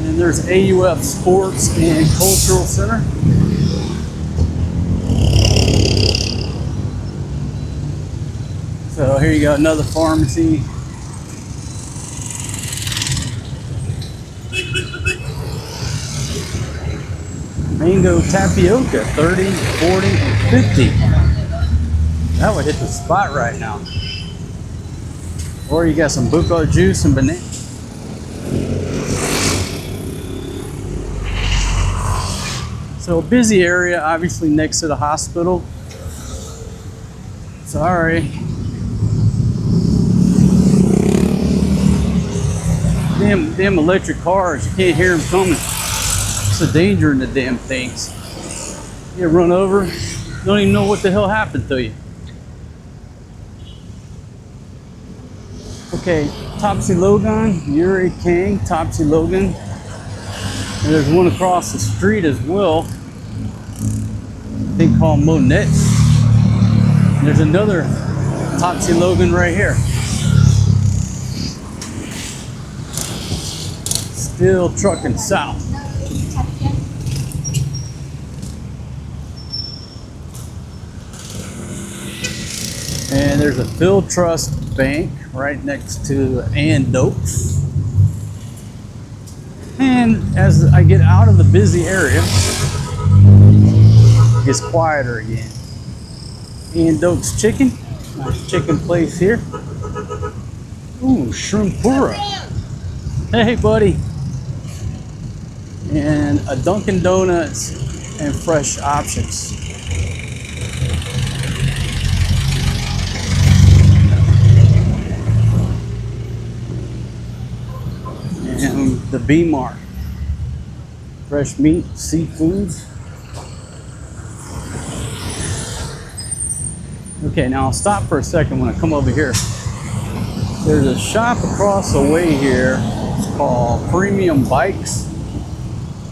And there's AUF Sports and Cultural Center. So here you go, another pharmacy. Mango tapioca, 30, 40, and 50. That would hit the spot right now. Or you got some buko juice and banana. So a busy area, obviously next to the hospital. Sorry. Damn electric cars, you can't hear them coming. It's a danger in the damn things. You get run over, don't even know what the hell happened to you. Okay, Topsy Logan, Yuri Kang, Topsy Logan. And there's one across the street as well, I think called Monette. And there's another Topsy Logan right here. Still trucking south. And there's a Phil Trust Bank right next to Dokes. And as I get out of the busy area, it gets quieter again. Dokes Chicken, nice chicken place here. Ooh, shrimpura. Hey, buddy. And a Dunkin' Donuts and Fresh Options. And the B-Mart. Fresh meat, seafoods. Okay, now I'll stop for a second when I come over here. There's a shop across the way here. It's called Premium Bikes.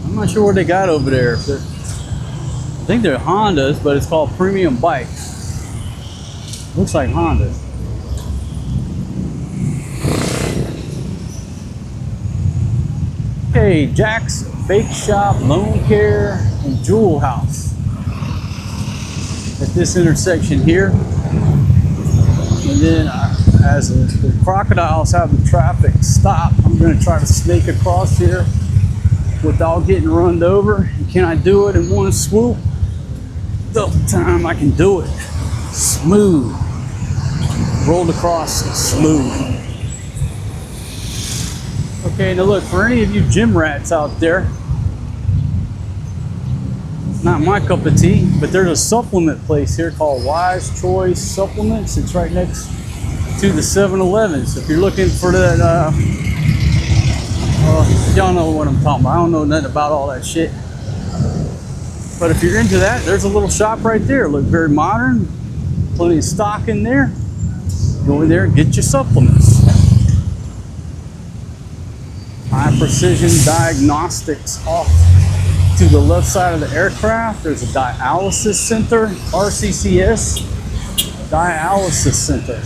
I'm not sure what they got over there. I think they're Hondas, but it's called Premium Bikes. Looks like Hondas. Okay, Jack's Bake Shop, Loan Care, and Jewel House. At this intersection here. And then as the crocodiles have the traffic stop, I'm going to try to snake across here without getting run over. And can I do it in one swoop? Double time I can do it. Smooth. Rolled across smooth. Okay, now look, for any of you gym rats out there, Not my cup of tea, but there's a supplement place here called Wise Choice Supplements. It's right next to the 7-Eleven. So if you're looking for that, y'all know what I'm talking about. I don't know nothing about all that shit. But if you're into that, there's a little shop right there. Look very modern. Plenty of stock in there. Go in there and get your supplements. High Precision Diagnostics off to the left side of the aircraft. There's a dialysis center, RCCS dialysis center.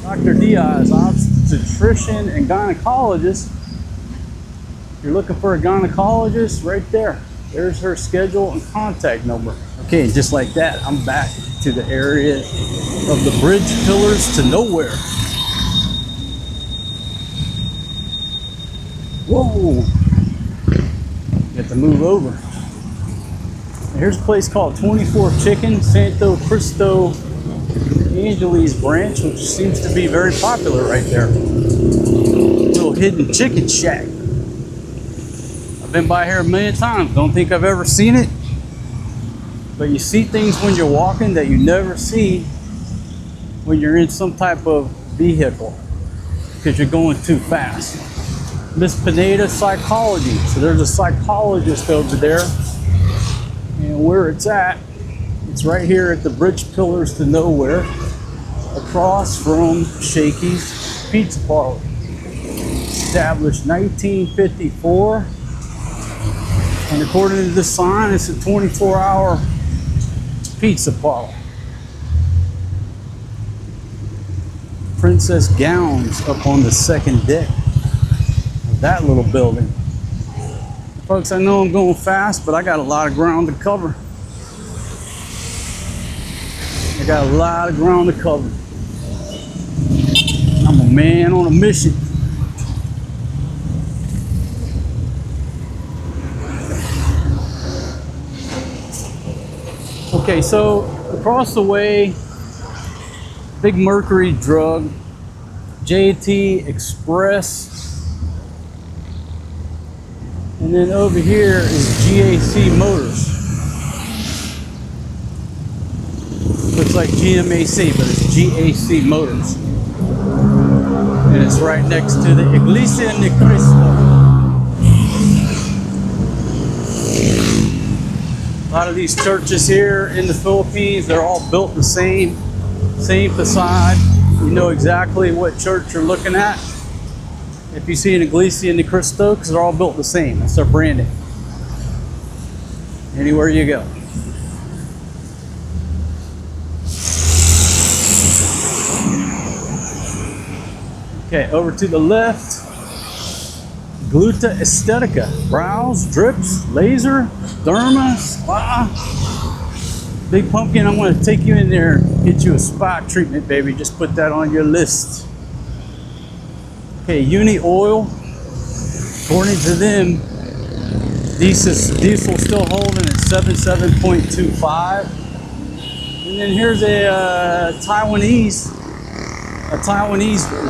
Dr. Diaz, obstetrician and gynecologist. If you're looking for a gynecologist, right there. There's her schedule and contact number. Okay, just like that, I'm back to the area of the bridge pillars to nowhere. Whoa! Got to move over. Here's a place called 24 Chicken, Santo Cristo Angeles branch, which seems to be very popular right there. Little hidden chicken shack. I've been by here a million times. Don't think I've ever seen it. But you see things when you're walking that you never see when you're in some type of vehicle because you're going too fast. Miss Pineda Psychology. So there's a psychologist over there. And where it's at, it's right here at the bridge pillars to nowhere, across from Shakey's Pizza Parlor. Established 1954. And according to this sign, it's a 24-hour pizza parlor. Princess Gowns up on the second deck. That little building. Folks, I know I'm going fast, but I got a lot of ground to cover. I got a lot of ground to cover. I'm a man on a mission. Okay, so across the way, Big Mercury Drug, JT Express. And then over here is GAC Motors. Looks like GMAC, but it's GAC Motors. And it's right next to the Iglesia de Cristo. A lot of these churches here in the Philippines, they're all built the same facade. You know exactly what church you're looking at. If you see an Iglesia de Cristo, because they're all built the same. That's their branding. Anywhere you go. Okay, over to the left. Gluta Estetica. Brows, drips, laser, derma, spa. Big Pumpkin, I'm going to take you in there and get you a spa treatment, baby. Just put that on your list. Okay, Uni Oil, according to them, diesel still holding at 77.25. And then here's a Taiwanese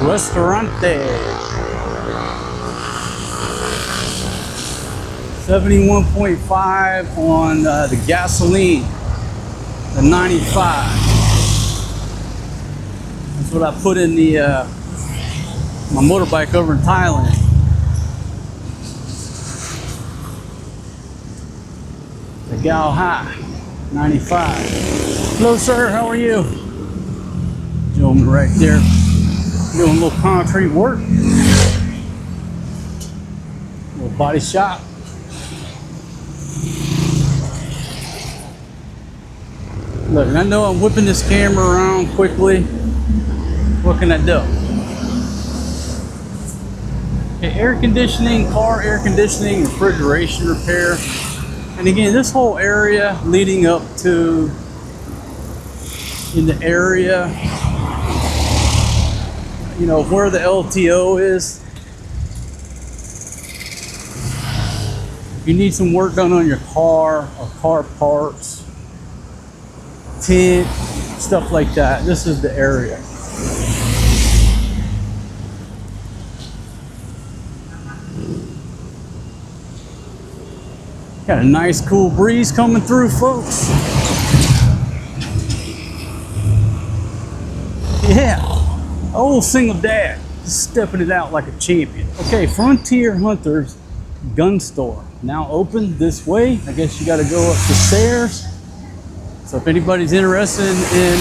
restaurante. 71.5 on the gasoline, the 95. That's what I put in the my motorbike over in Thailand. The Gal High 95. Hello, sir. How are you? Gentleman right there doing a little concrete work. Little body shop. Look, I know I'm whipping this camera around quickly. What can I do? Okay, air conditioning, car air conditioning, refrigeration repair. And again, this whole area leading up to in the area, you know, where the LTO is. If you need some work done on your car or car parts, tint, stuff like that, this is the area. Got a nice cool breeze coming through, folks. Yeah, old single dad, just stepping it out like a champion. Okay, Frontier Hunters gun store, now open this way. I guess you got to go up the stairs. So if anybody's interested in,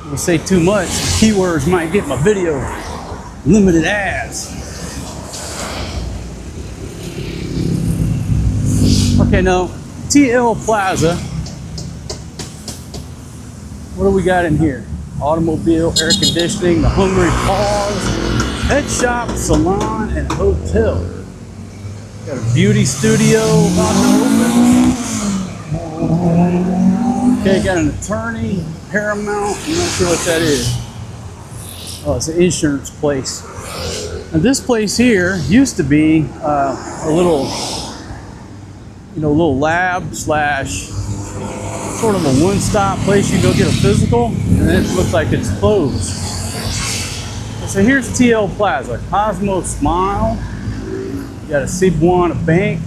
we'll say too much, keywords might get my video limited ads. Okay, now TL Plaza. What do we got in here? Automobile, air conditioning, the Hungry Paws, pet shop, salon, and hotel. Got a beauty studio about to open. Okay, got an attorney, Paramount. I'm not sure what that is. Oh, it's an insurance place. And this place here used to be a little, little lab slash sort of a one-stop place you go get a physical, and it looks like it's closed. So here's TL Plaza, Cosmo Smile. You got a Cebuana Bank.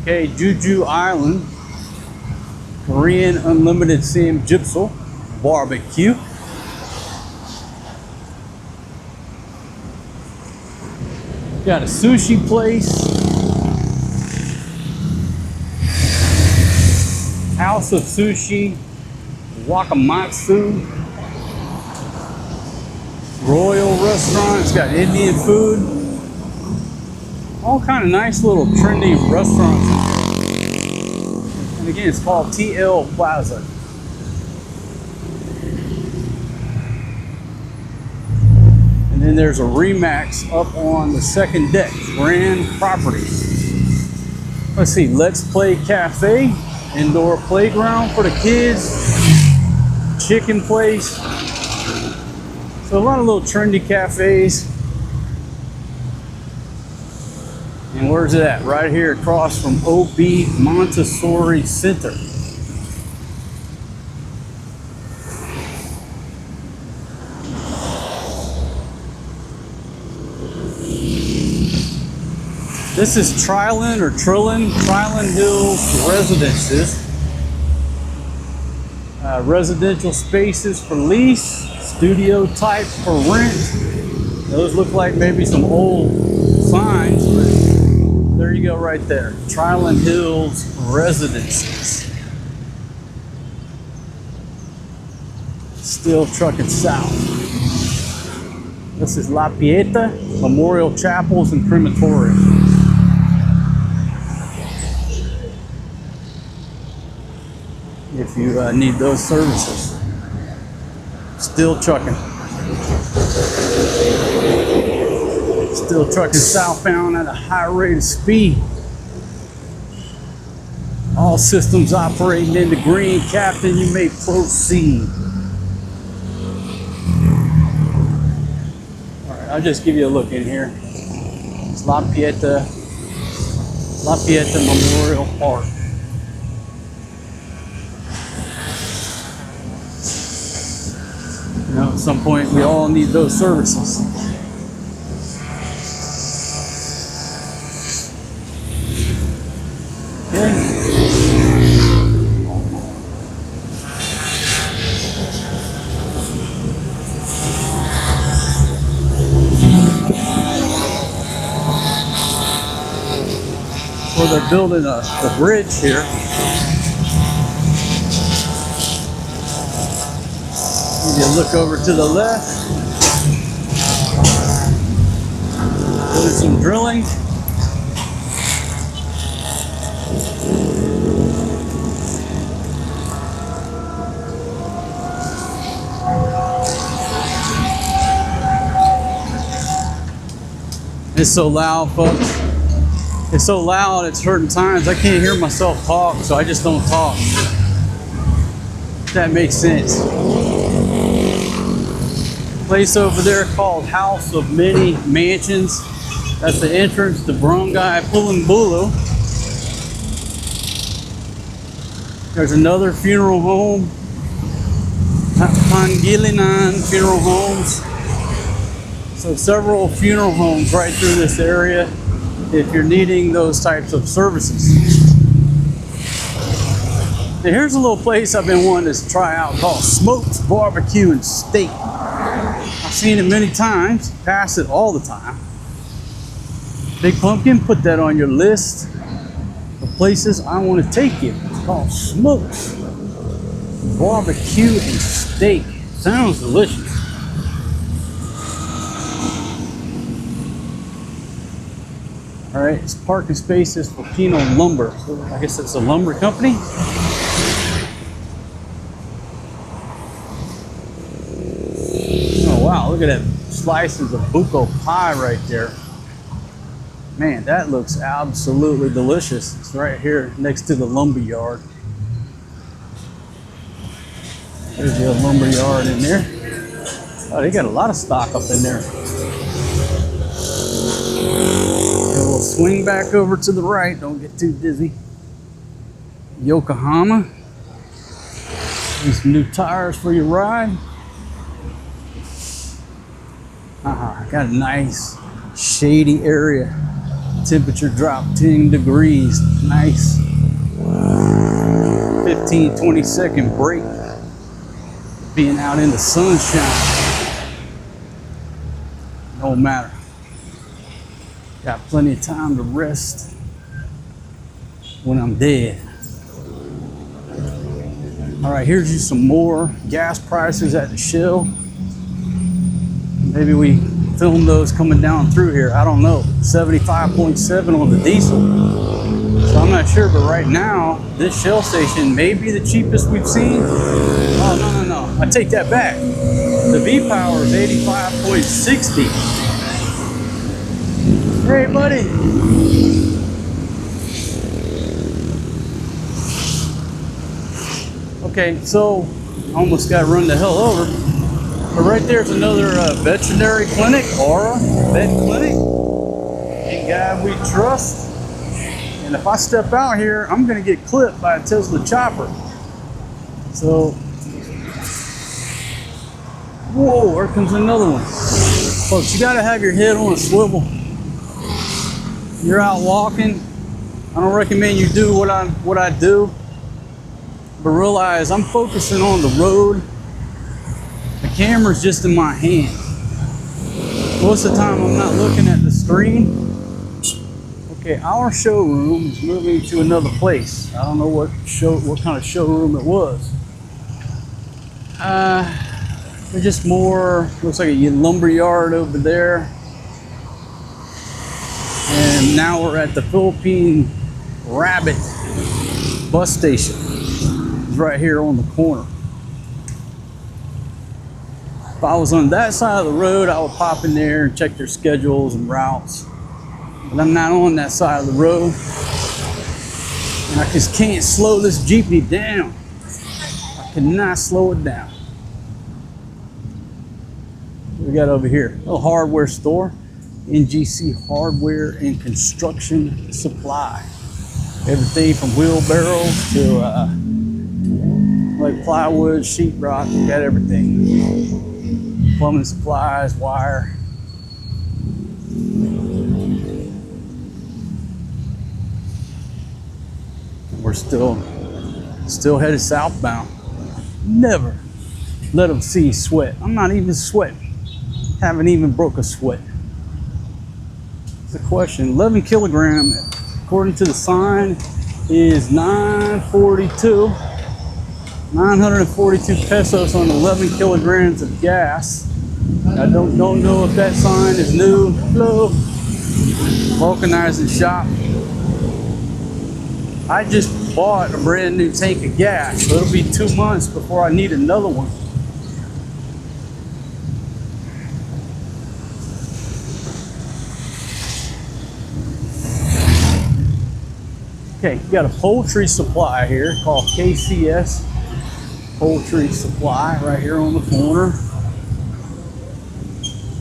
Okay, Juju Island, Korean Unlimited Sam Gypsum Barbecue. Got a sushi place. House of Sushi, Wakamatsu, Royal Restaurant. It's got Indian food. All kind of nice little trendy restaurants. And again, it's called TL Plaza. And then there's a Remax up on the second deck, Grand Properties. Let's see, Let's Play Cafe. Indoor playground for the kids, chicken place. So a lot of little trendy cafes. And where's it at? Right here across from OB Montessori Center. This is Trilon Hills Residences. Residential spaces for lease, studio type for rent. Those look like maybe some old signs, but there you go right there. Trilon Hills Residences. Still trucking south. This is La Pieta, Memorial Chapels and Crematorium. If you need those services. Still trucking. Still trucking southbound at a high rate of speed. All systems operating in the green. Captain, you may proceed. All right, I'll just give you a look in here. It's La Pieta Memorial Park. At some point, we all need those services. Okay. Well, they're building the bridge here. You look over to the left. Doing some drilling. It's so loud, folks. It's so loud at certain times I can't hear myself talk, so I just don't talk. If that makes sense. Place over there called House of Many Mansions. That's the entrance to Barangay Pulimbulu. There's another funeral home. Pangilinan Funeral Homes. So several funeral homes right through this area. if you're needing those types of services. Now here's a little place I've been wanting to try out called Smoked Barbecue and Steak. I've seen it many times, pass it all the time. Big Pumpkin, put that on your list of places I want to take you. It's called Smoked Barbecue and Steak. Sounds delicious. All right, it's parking spaces for Pino Lumber. So I guess it's a lumber company. Oh wow, look at that slices of buko pie right there. Man, that looks absolutely delicious. It's right here next to the lumber yard. There's the lumber yard in there. Oh, they got a lot of stock up in there. We'll swing back over to the right. Don't get too dizzy. Yokohama. And some new tires for your ride. Got a nice shady area. Temperature dropped 10 degrees. Nice 15-20 second break. Being out in the sunshine. No matter. Got plenty of time to rest when I'm dead. All right, here's you some more gas prices at the Shell. Maybe we film those coming down through here. I don't know. 75.7 on the diesel. So I'm not sure, but right now, this Shell station may be the cheapest we've seen. Oh, no. I take that back. The V-Power is 85.60. Hey, buddy. Okay, so almost got run the hell over. But right there's another veterinary clinic, Aura Vet Clinic. A guy we trust. And if I step out here, I'm gonna get clipped by a Tesla chopper. So, whoa, here comes another one. Folks, you gotta have your head on a swivel. You're out walking. I don't recommend you do what I do, but realize I'm focusing on the road. The camera's just in my hand. Most of the time I'm not looking at the screen. Okay, our showroom is moving to another place. I don't know what kind of showroom it was. There's just more, looks like a lumber yard over there. And now we're at the Philippine Rabbit bus station. It's right here on the corner. If I was on that side of the road, I would pop in there and check their schedules and routes. But I'm not on that side of the road. And I just can't slow this Jeepney down. I cannot slow it down. What we got over here? A little hardware store. NGC Hardware and Construction Supply. Everything from wheelbarrows to like plywood, sheetrock, we got everything. Plumbing supplies, wire. We're still headed southbound. Never let them see sweat. I'm not even sweating. Haven't even broke a sweat. It's a question. 11 kilogram, according to the sign, is 942. 942 pesos on 11 kilograms of gas. I don't know if that sign is new. Hello. Vulcanizing shop. I just bought a brand new tank of gas, so it'll be 2 months before I need another one. Okay, you got a poultry supply here called KCS Poultry Supply right here on the corner.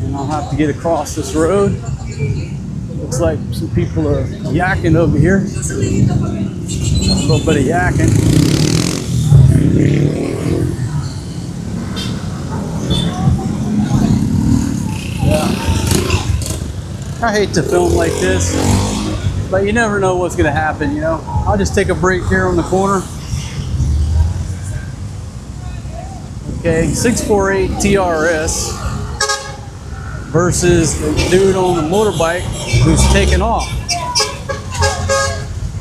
And I'll have to get across this road. Looks like some people are yakking over here. A little bit of yakking. Yeah. I hate to film like this. but you never know what's going to happen, you know. I'll just take a break here on the corner. Okay, 648 TRS versus the dude on the motorbike who's taking off.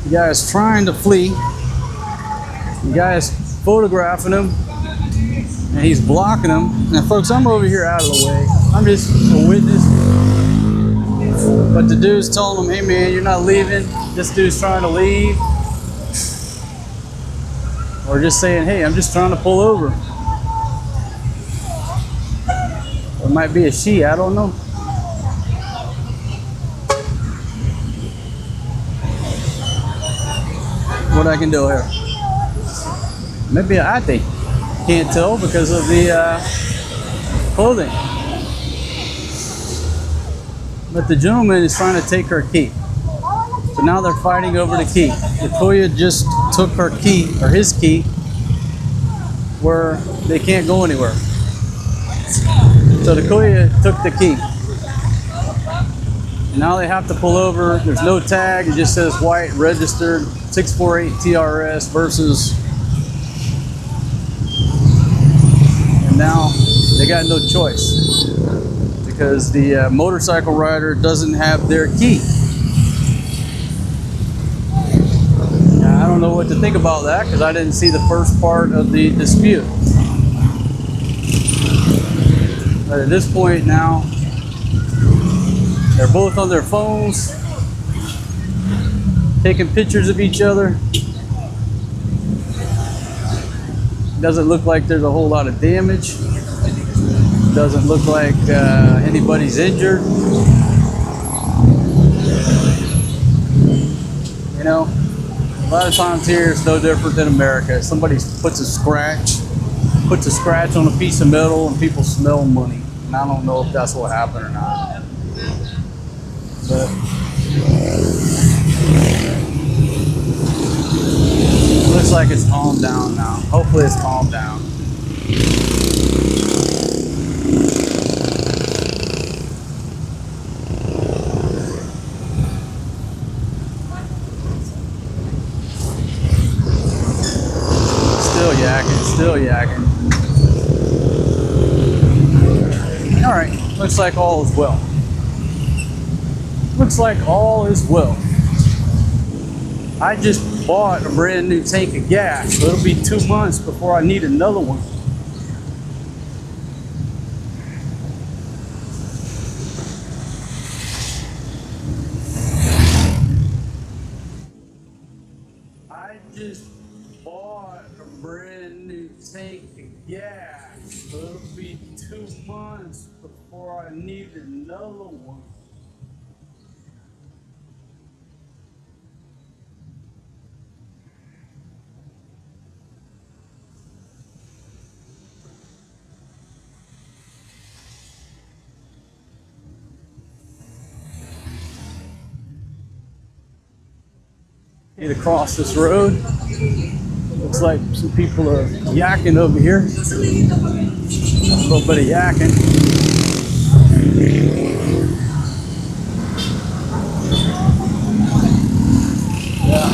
The guy is trying to flee. The guy is photographing him, and he's blocking him. Now, folks, I'm over here out of the way. I'm just a witness. But the dude's telling him, hey man, you're not leaving. This dude's trying to leave. Or just saying, hey, I'm just trying to pull over. It might be a she, I don't know. What I can do here? Maybe an ate. Can't tell because of the clothing. But the gentleman is trying to take her key. So now they're fighting over the key. Latoya just took her key, or his key, where they can't go anywhere. So Latoya took the key. And now they have to pull over. There's no tag. It just says white, registered, 648 TRS versus. And now they got no choice because the motorcycle rider doesn't have their key. Now, I don't know what to think about that because I didn't see the first part of the dispute. But at this point now, they're both on their phones, taking pictures of each other. Doesn't look like there's a whole lot of damage. Doesn't look like anybody's injured. You know, a lot of times here it's no different than America. Somebody puts a scratch on a piece of metal and people smell money. And I don't know if that's what happened or not. But looks like it's calmed down now. Hopefully it's calmed down. Still yakking. All right, looks like all is well. Looks like all is well. I just bought a brand new tank of gas, so it'll be 2 months before I need another one. I just bought a brand new tank of gas, so it'll be 2 months before I need another one. Need to cross this road. Looks like some people are yakking over here. A little bit of yakking. Yeah.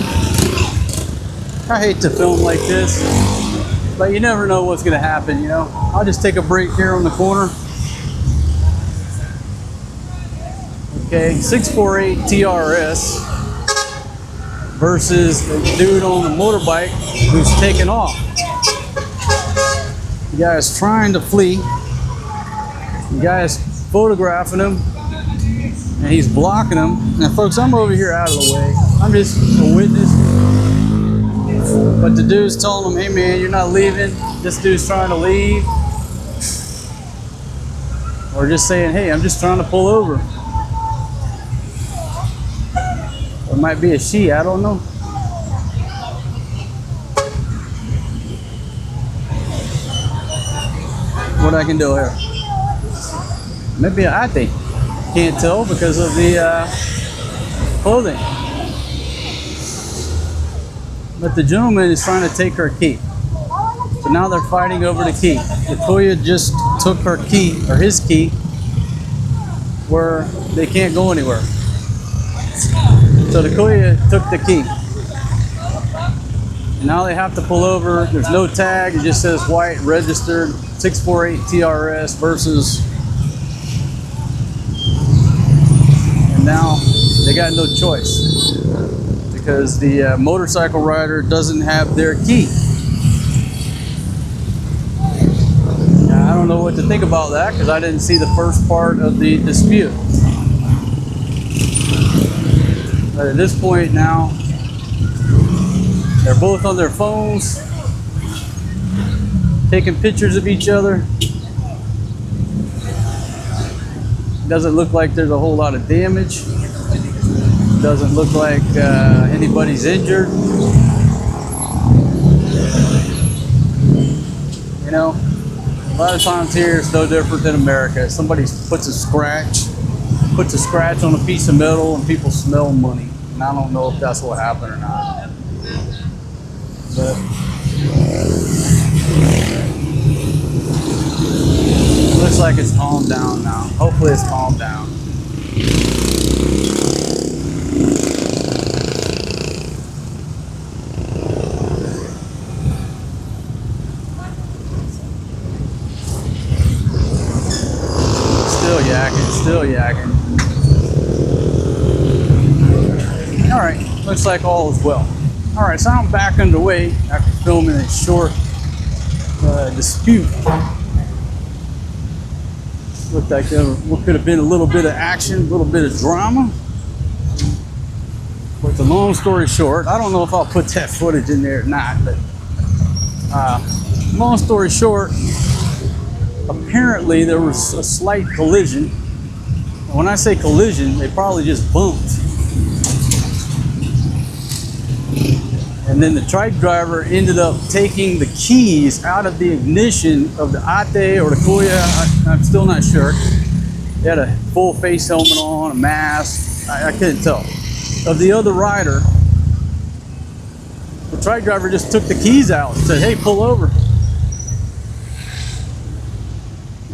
I hate to film like this, but you never know what's going to happen, you know. I'll just take a break here on the corner. Okay, 648 TRS versus the dude on the motorbike who's taking off. The guy is trying to flee. The guy is photographing him, and he's blocking him. Now, folks, I'm over here out of the way. I'm just a witness. But the dude's telling him, hey man, you're not leaving. This dude's trying to leave. Or just saying, hey, I'm just trying to pull over. It might be a she, I don't know. What I can do here? Maybe an ate. Can't tell because of the clothing. But the gentleman is trying to take her key. So now they're fighting over the key. Latoya just took her key, or his key, where they can't go anywhere. So the Kuya took the key. And now they have to pull over. There's no tag. It just says white, registered, 648 TRS versus. And now they got no choice because the motorcycle rider doesn't have their key. Now, I don't know what to think about that because I didn't see the first part of the dispute. But at this point now, they're both on their phones, taking pictures of each other. Doesn't look like there's a whole lot of damage. Doesn't look like anybody's injured. You know, a lot of times here it's no different than America. Somebody puts a scratch on a piece of metal and people smell money. And I don't know if that's what happened or not. But looks like it's calmed down now. Hopefully it's calmed down. Still yakking. All right, looks like all is well. All right, so I'm back underway after filming a short dispute. Looked like there could have been a little bit of action, a little bit of drama. But the long story short, I don't know if I'll put that footage in there or not, but long story short, apparently there was a slight collision. When I say collision, they probably just bumped. And then the trike driver ended up taking the keys out of the ignition of the Ate or the Kuya. I'm still not sure. He had a full face helmet on, a mask. I couldn't tell. Of the other rider, the trike driver just took the keys out and said, "Hey, pull over."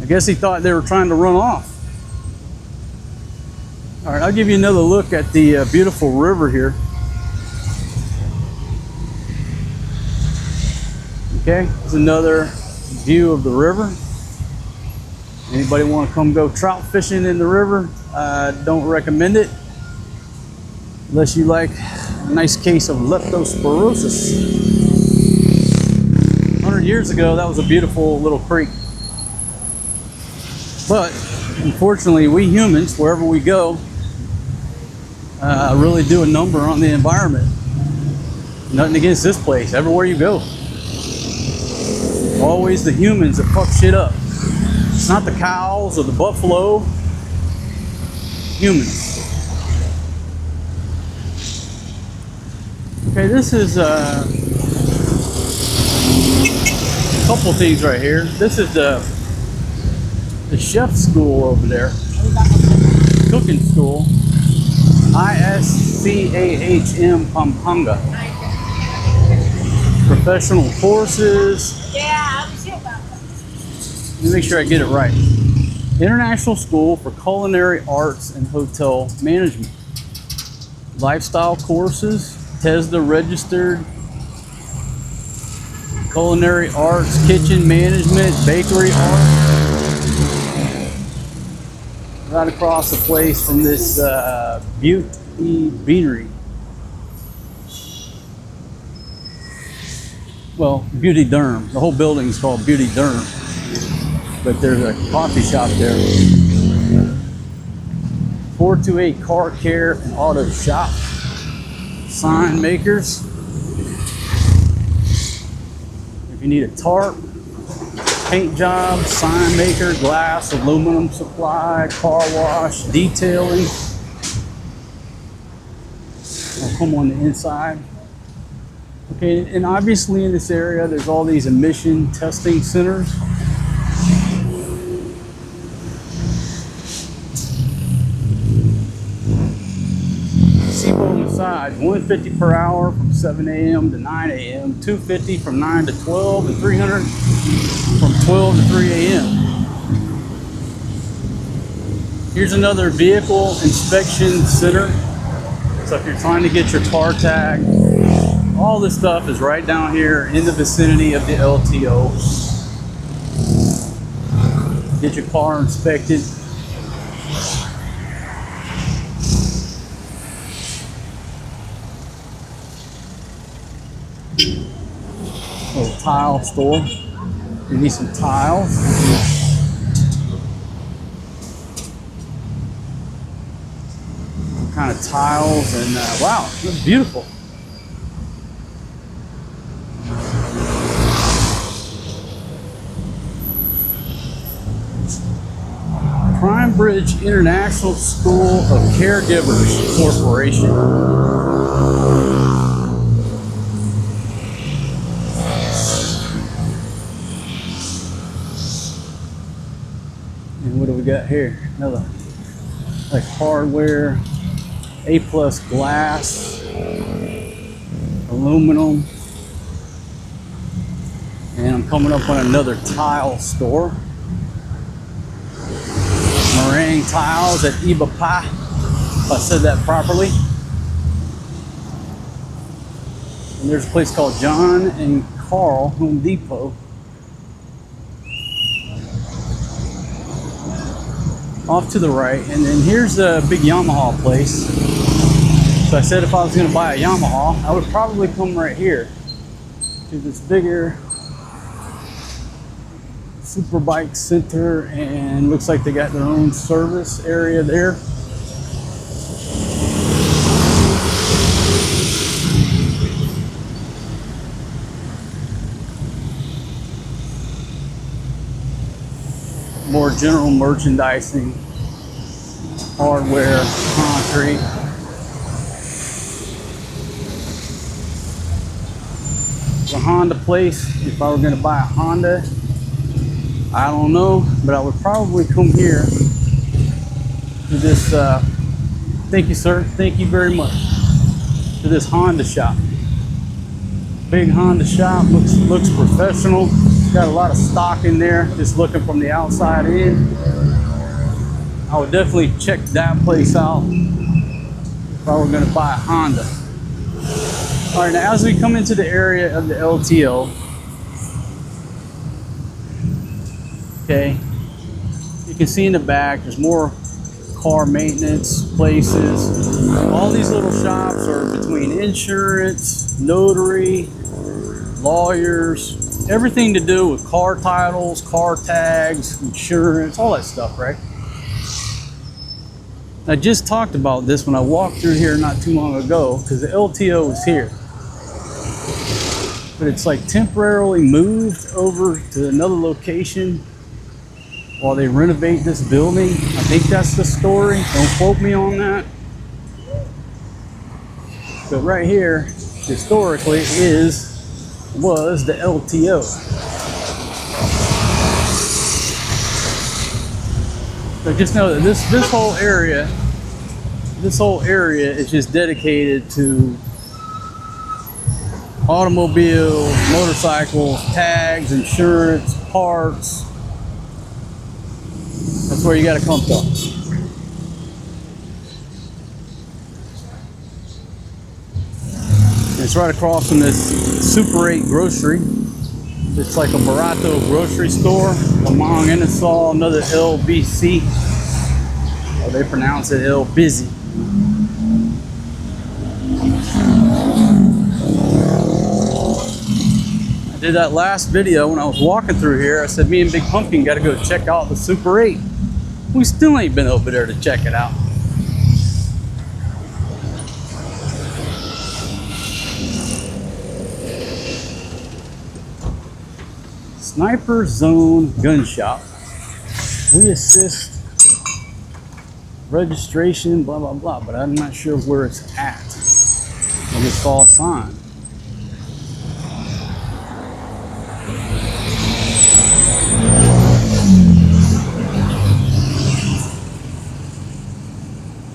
I guess he thought they were trying to run off. All right, I'll give you another look at the beautiful river here. Okay, here's another view of the river. Anybody want to come go trout fishing in the river? Don't recommend it unless you like a nice case of leptospirosis. 100 years ago, that was a beautiful little creek. But unfortunately, we humans, wherever we go, really do a number on the environment. Nothing against this place, everywhere you go. Always the humans that fuck shit up. It's not the cows or the buffalo. Humans. Okay, this is a couple things right here. This is the chef school over there. Cooking school. ISCAHM Pampanga. Professional courses. Let me make sure I get it right. International School for Culinary Arts and Hotel Management. Lifestyle courses, TESDA registered. Culinary Arts, Kitchen Management, Bakery Arts. Right across the place from this Beauty Beanery. Well, Beauty Derm. The whole building is called Beauty Derm. But there's a coffee shop there. 428 Car Care and Auto Shop. Sign makers. If you need a tarp, paint job, sign maker, glass, aluminum supply, car wash, detailing. I'll come on the inside. Okay, and obviously in this area, there's all these emission testing centers. Seaboat massage, $150 per hour from 7 a.m. to 9 a.m., $250 from 9 to 12, and $300 from 12 to 3 a.m. Here's another vehicle inspection center. So if you're trying to get your car tag, all this stuff is right down here in the vicinity of the LTO. Get your car inspected. Little tile store. You need some tiles. What kind of tiles, and wow, it's beautiful. Prime Bridge International School of Caregivers Corporation. And what do we got here? Another like hardware, A+ glass, aluminum. And I'm coming up on another tile store. Meringue tiles at Ibapa, if I said that properly. And there's a place called John and Carl Home Depot. Off to the right, and then here's a big Yamaha place. So I said if I was going to buy a Yamaha, I would probably come right here to this bigger Superbike Center, and looks like they got their own service area there. More general merchandising, hardware, concrete. The Honda place, if I were going to buy a Honda, I don't know, but I would probably come here to this, thank you sir, thank you very much, to this Honda shop. Big Honda shop, looks professional. Got a lot of stock in there, just looking from the outside in. I would definitely check that place out if I were going to buy a Honda. All right, now as we come into the area of the LTO, okay, you can see in the back there's more car maintenance places. All these little shops are between insurance, notary, lawyers, everything to do with car titles, car tags, insurance, all that stuff, right? I just talked about this when I walked through here not too long ago, because the LTO is here. But it's like temporarily moved over to another location while they renovate this building. I think that's the story. Don't quote me on that. But right here, historically, was the LTO. So just know that this whole area is just dedicated to automobiles, motorcycles, tags, insurance, parts. That's where you got to come from. It's right across from this Super 8 grocery. It's like a Barato grocery store. Lamang Inasal, another LBC. Oh, they pronounce it El Busy. I did that last video when I was walking through here. I said me and Big Pumpkin got to go check out the Super 8. We still ain't been over there to check it out. Sniper Zone Gun Shop. We assist registration, blah, blah, blah, but I'm not sure where it's at. I just saw a sign.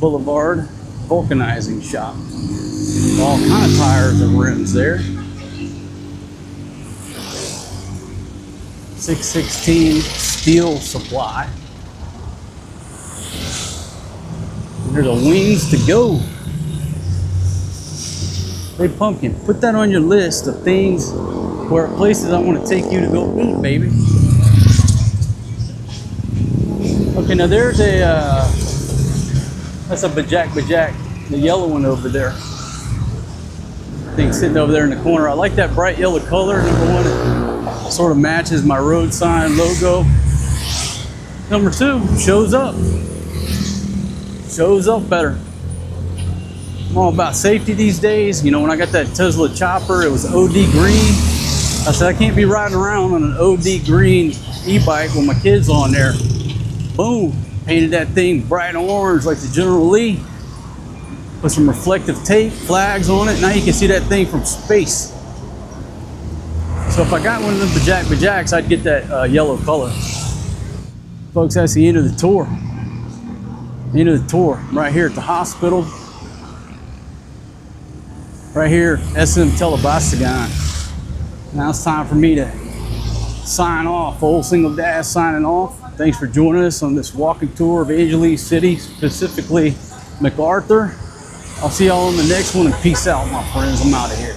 Boulevard Vulcanizing Shop. All kind of tires and rims there. 616 Steel Supply. And there's a Wings to Go. Hey Pumpkin, put that on your list of things where places I want to take you to go eat, baby. Okay, now there's a that's a bajak, the yellow one over there. Thing sitting over there in the corner. I like that bright yellow color. Number one, it sort of matches my Roadside logo. Number two, shows up better. I'm all about safety these days. You know, when I got that Tesla chopper, it was OD green. I said, I can't be riding around on an OD green e-bike with my kids on there. Boom, painted that thing bright orange like the General Lee. Put some reflective tape, flags on it. Now you can see that thing from space. So if I got one of them bajaks, I'd get that yellow color. Folks, that's the end of the tour. End of the tour. I'm right here at the hospital. Right here, SM Telabastagan. Now it's time for me to sign off. Old Single Dad signing off. Thanks for joining us on this walking tour of Angeles City, specifically MacArthur. I'll see y'all on the next one, and peace out, my friends. I'm out of here.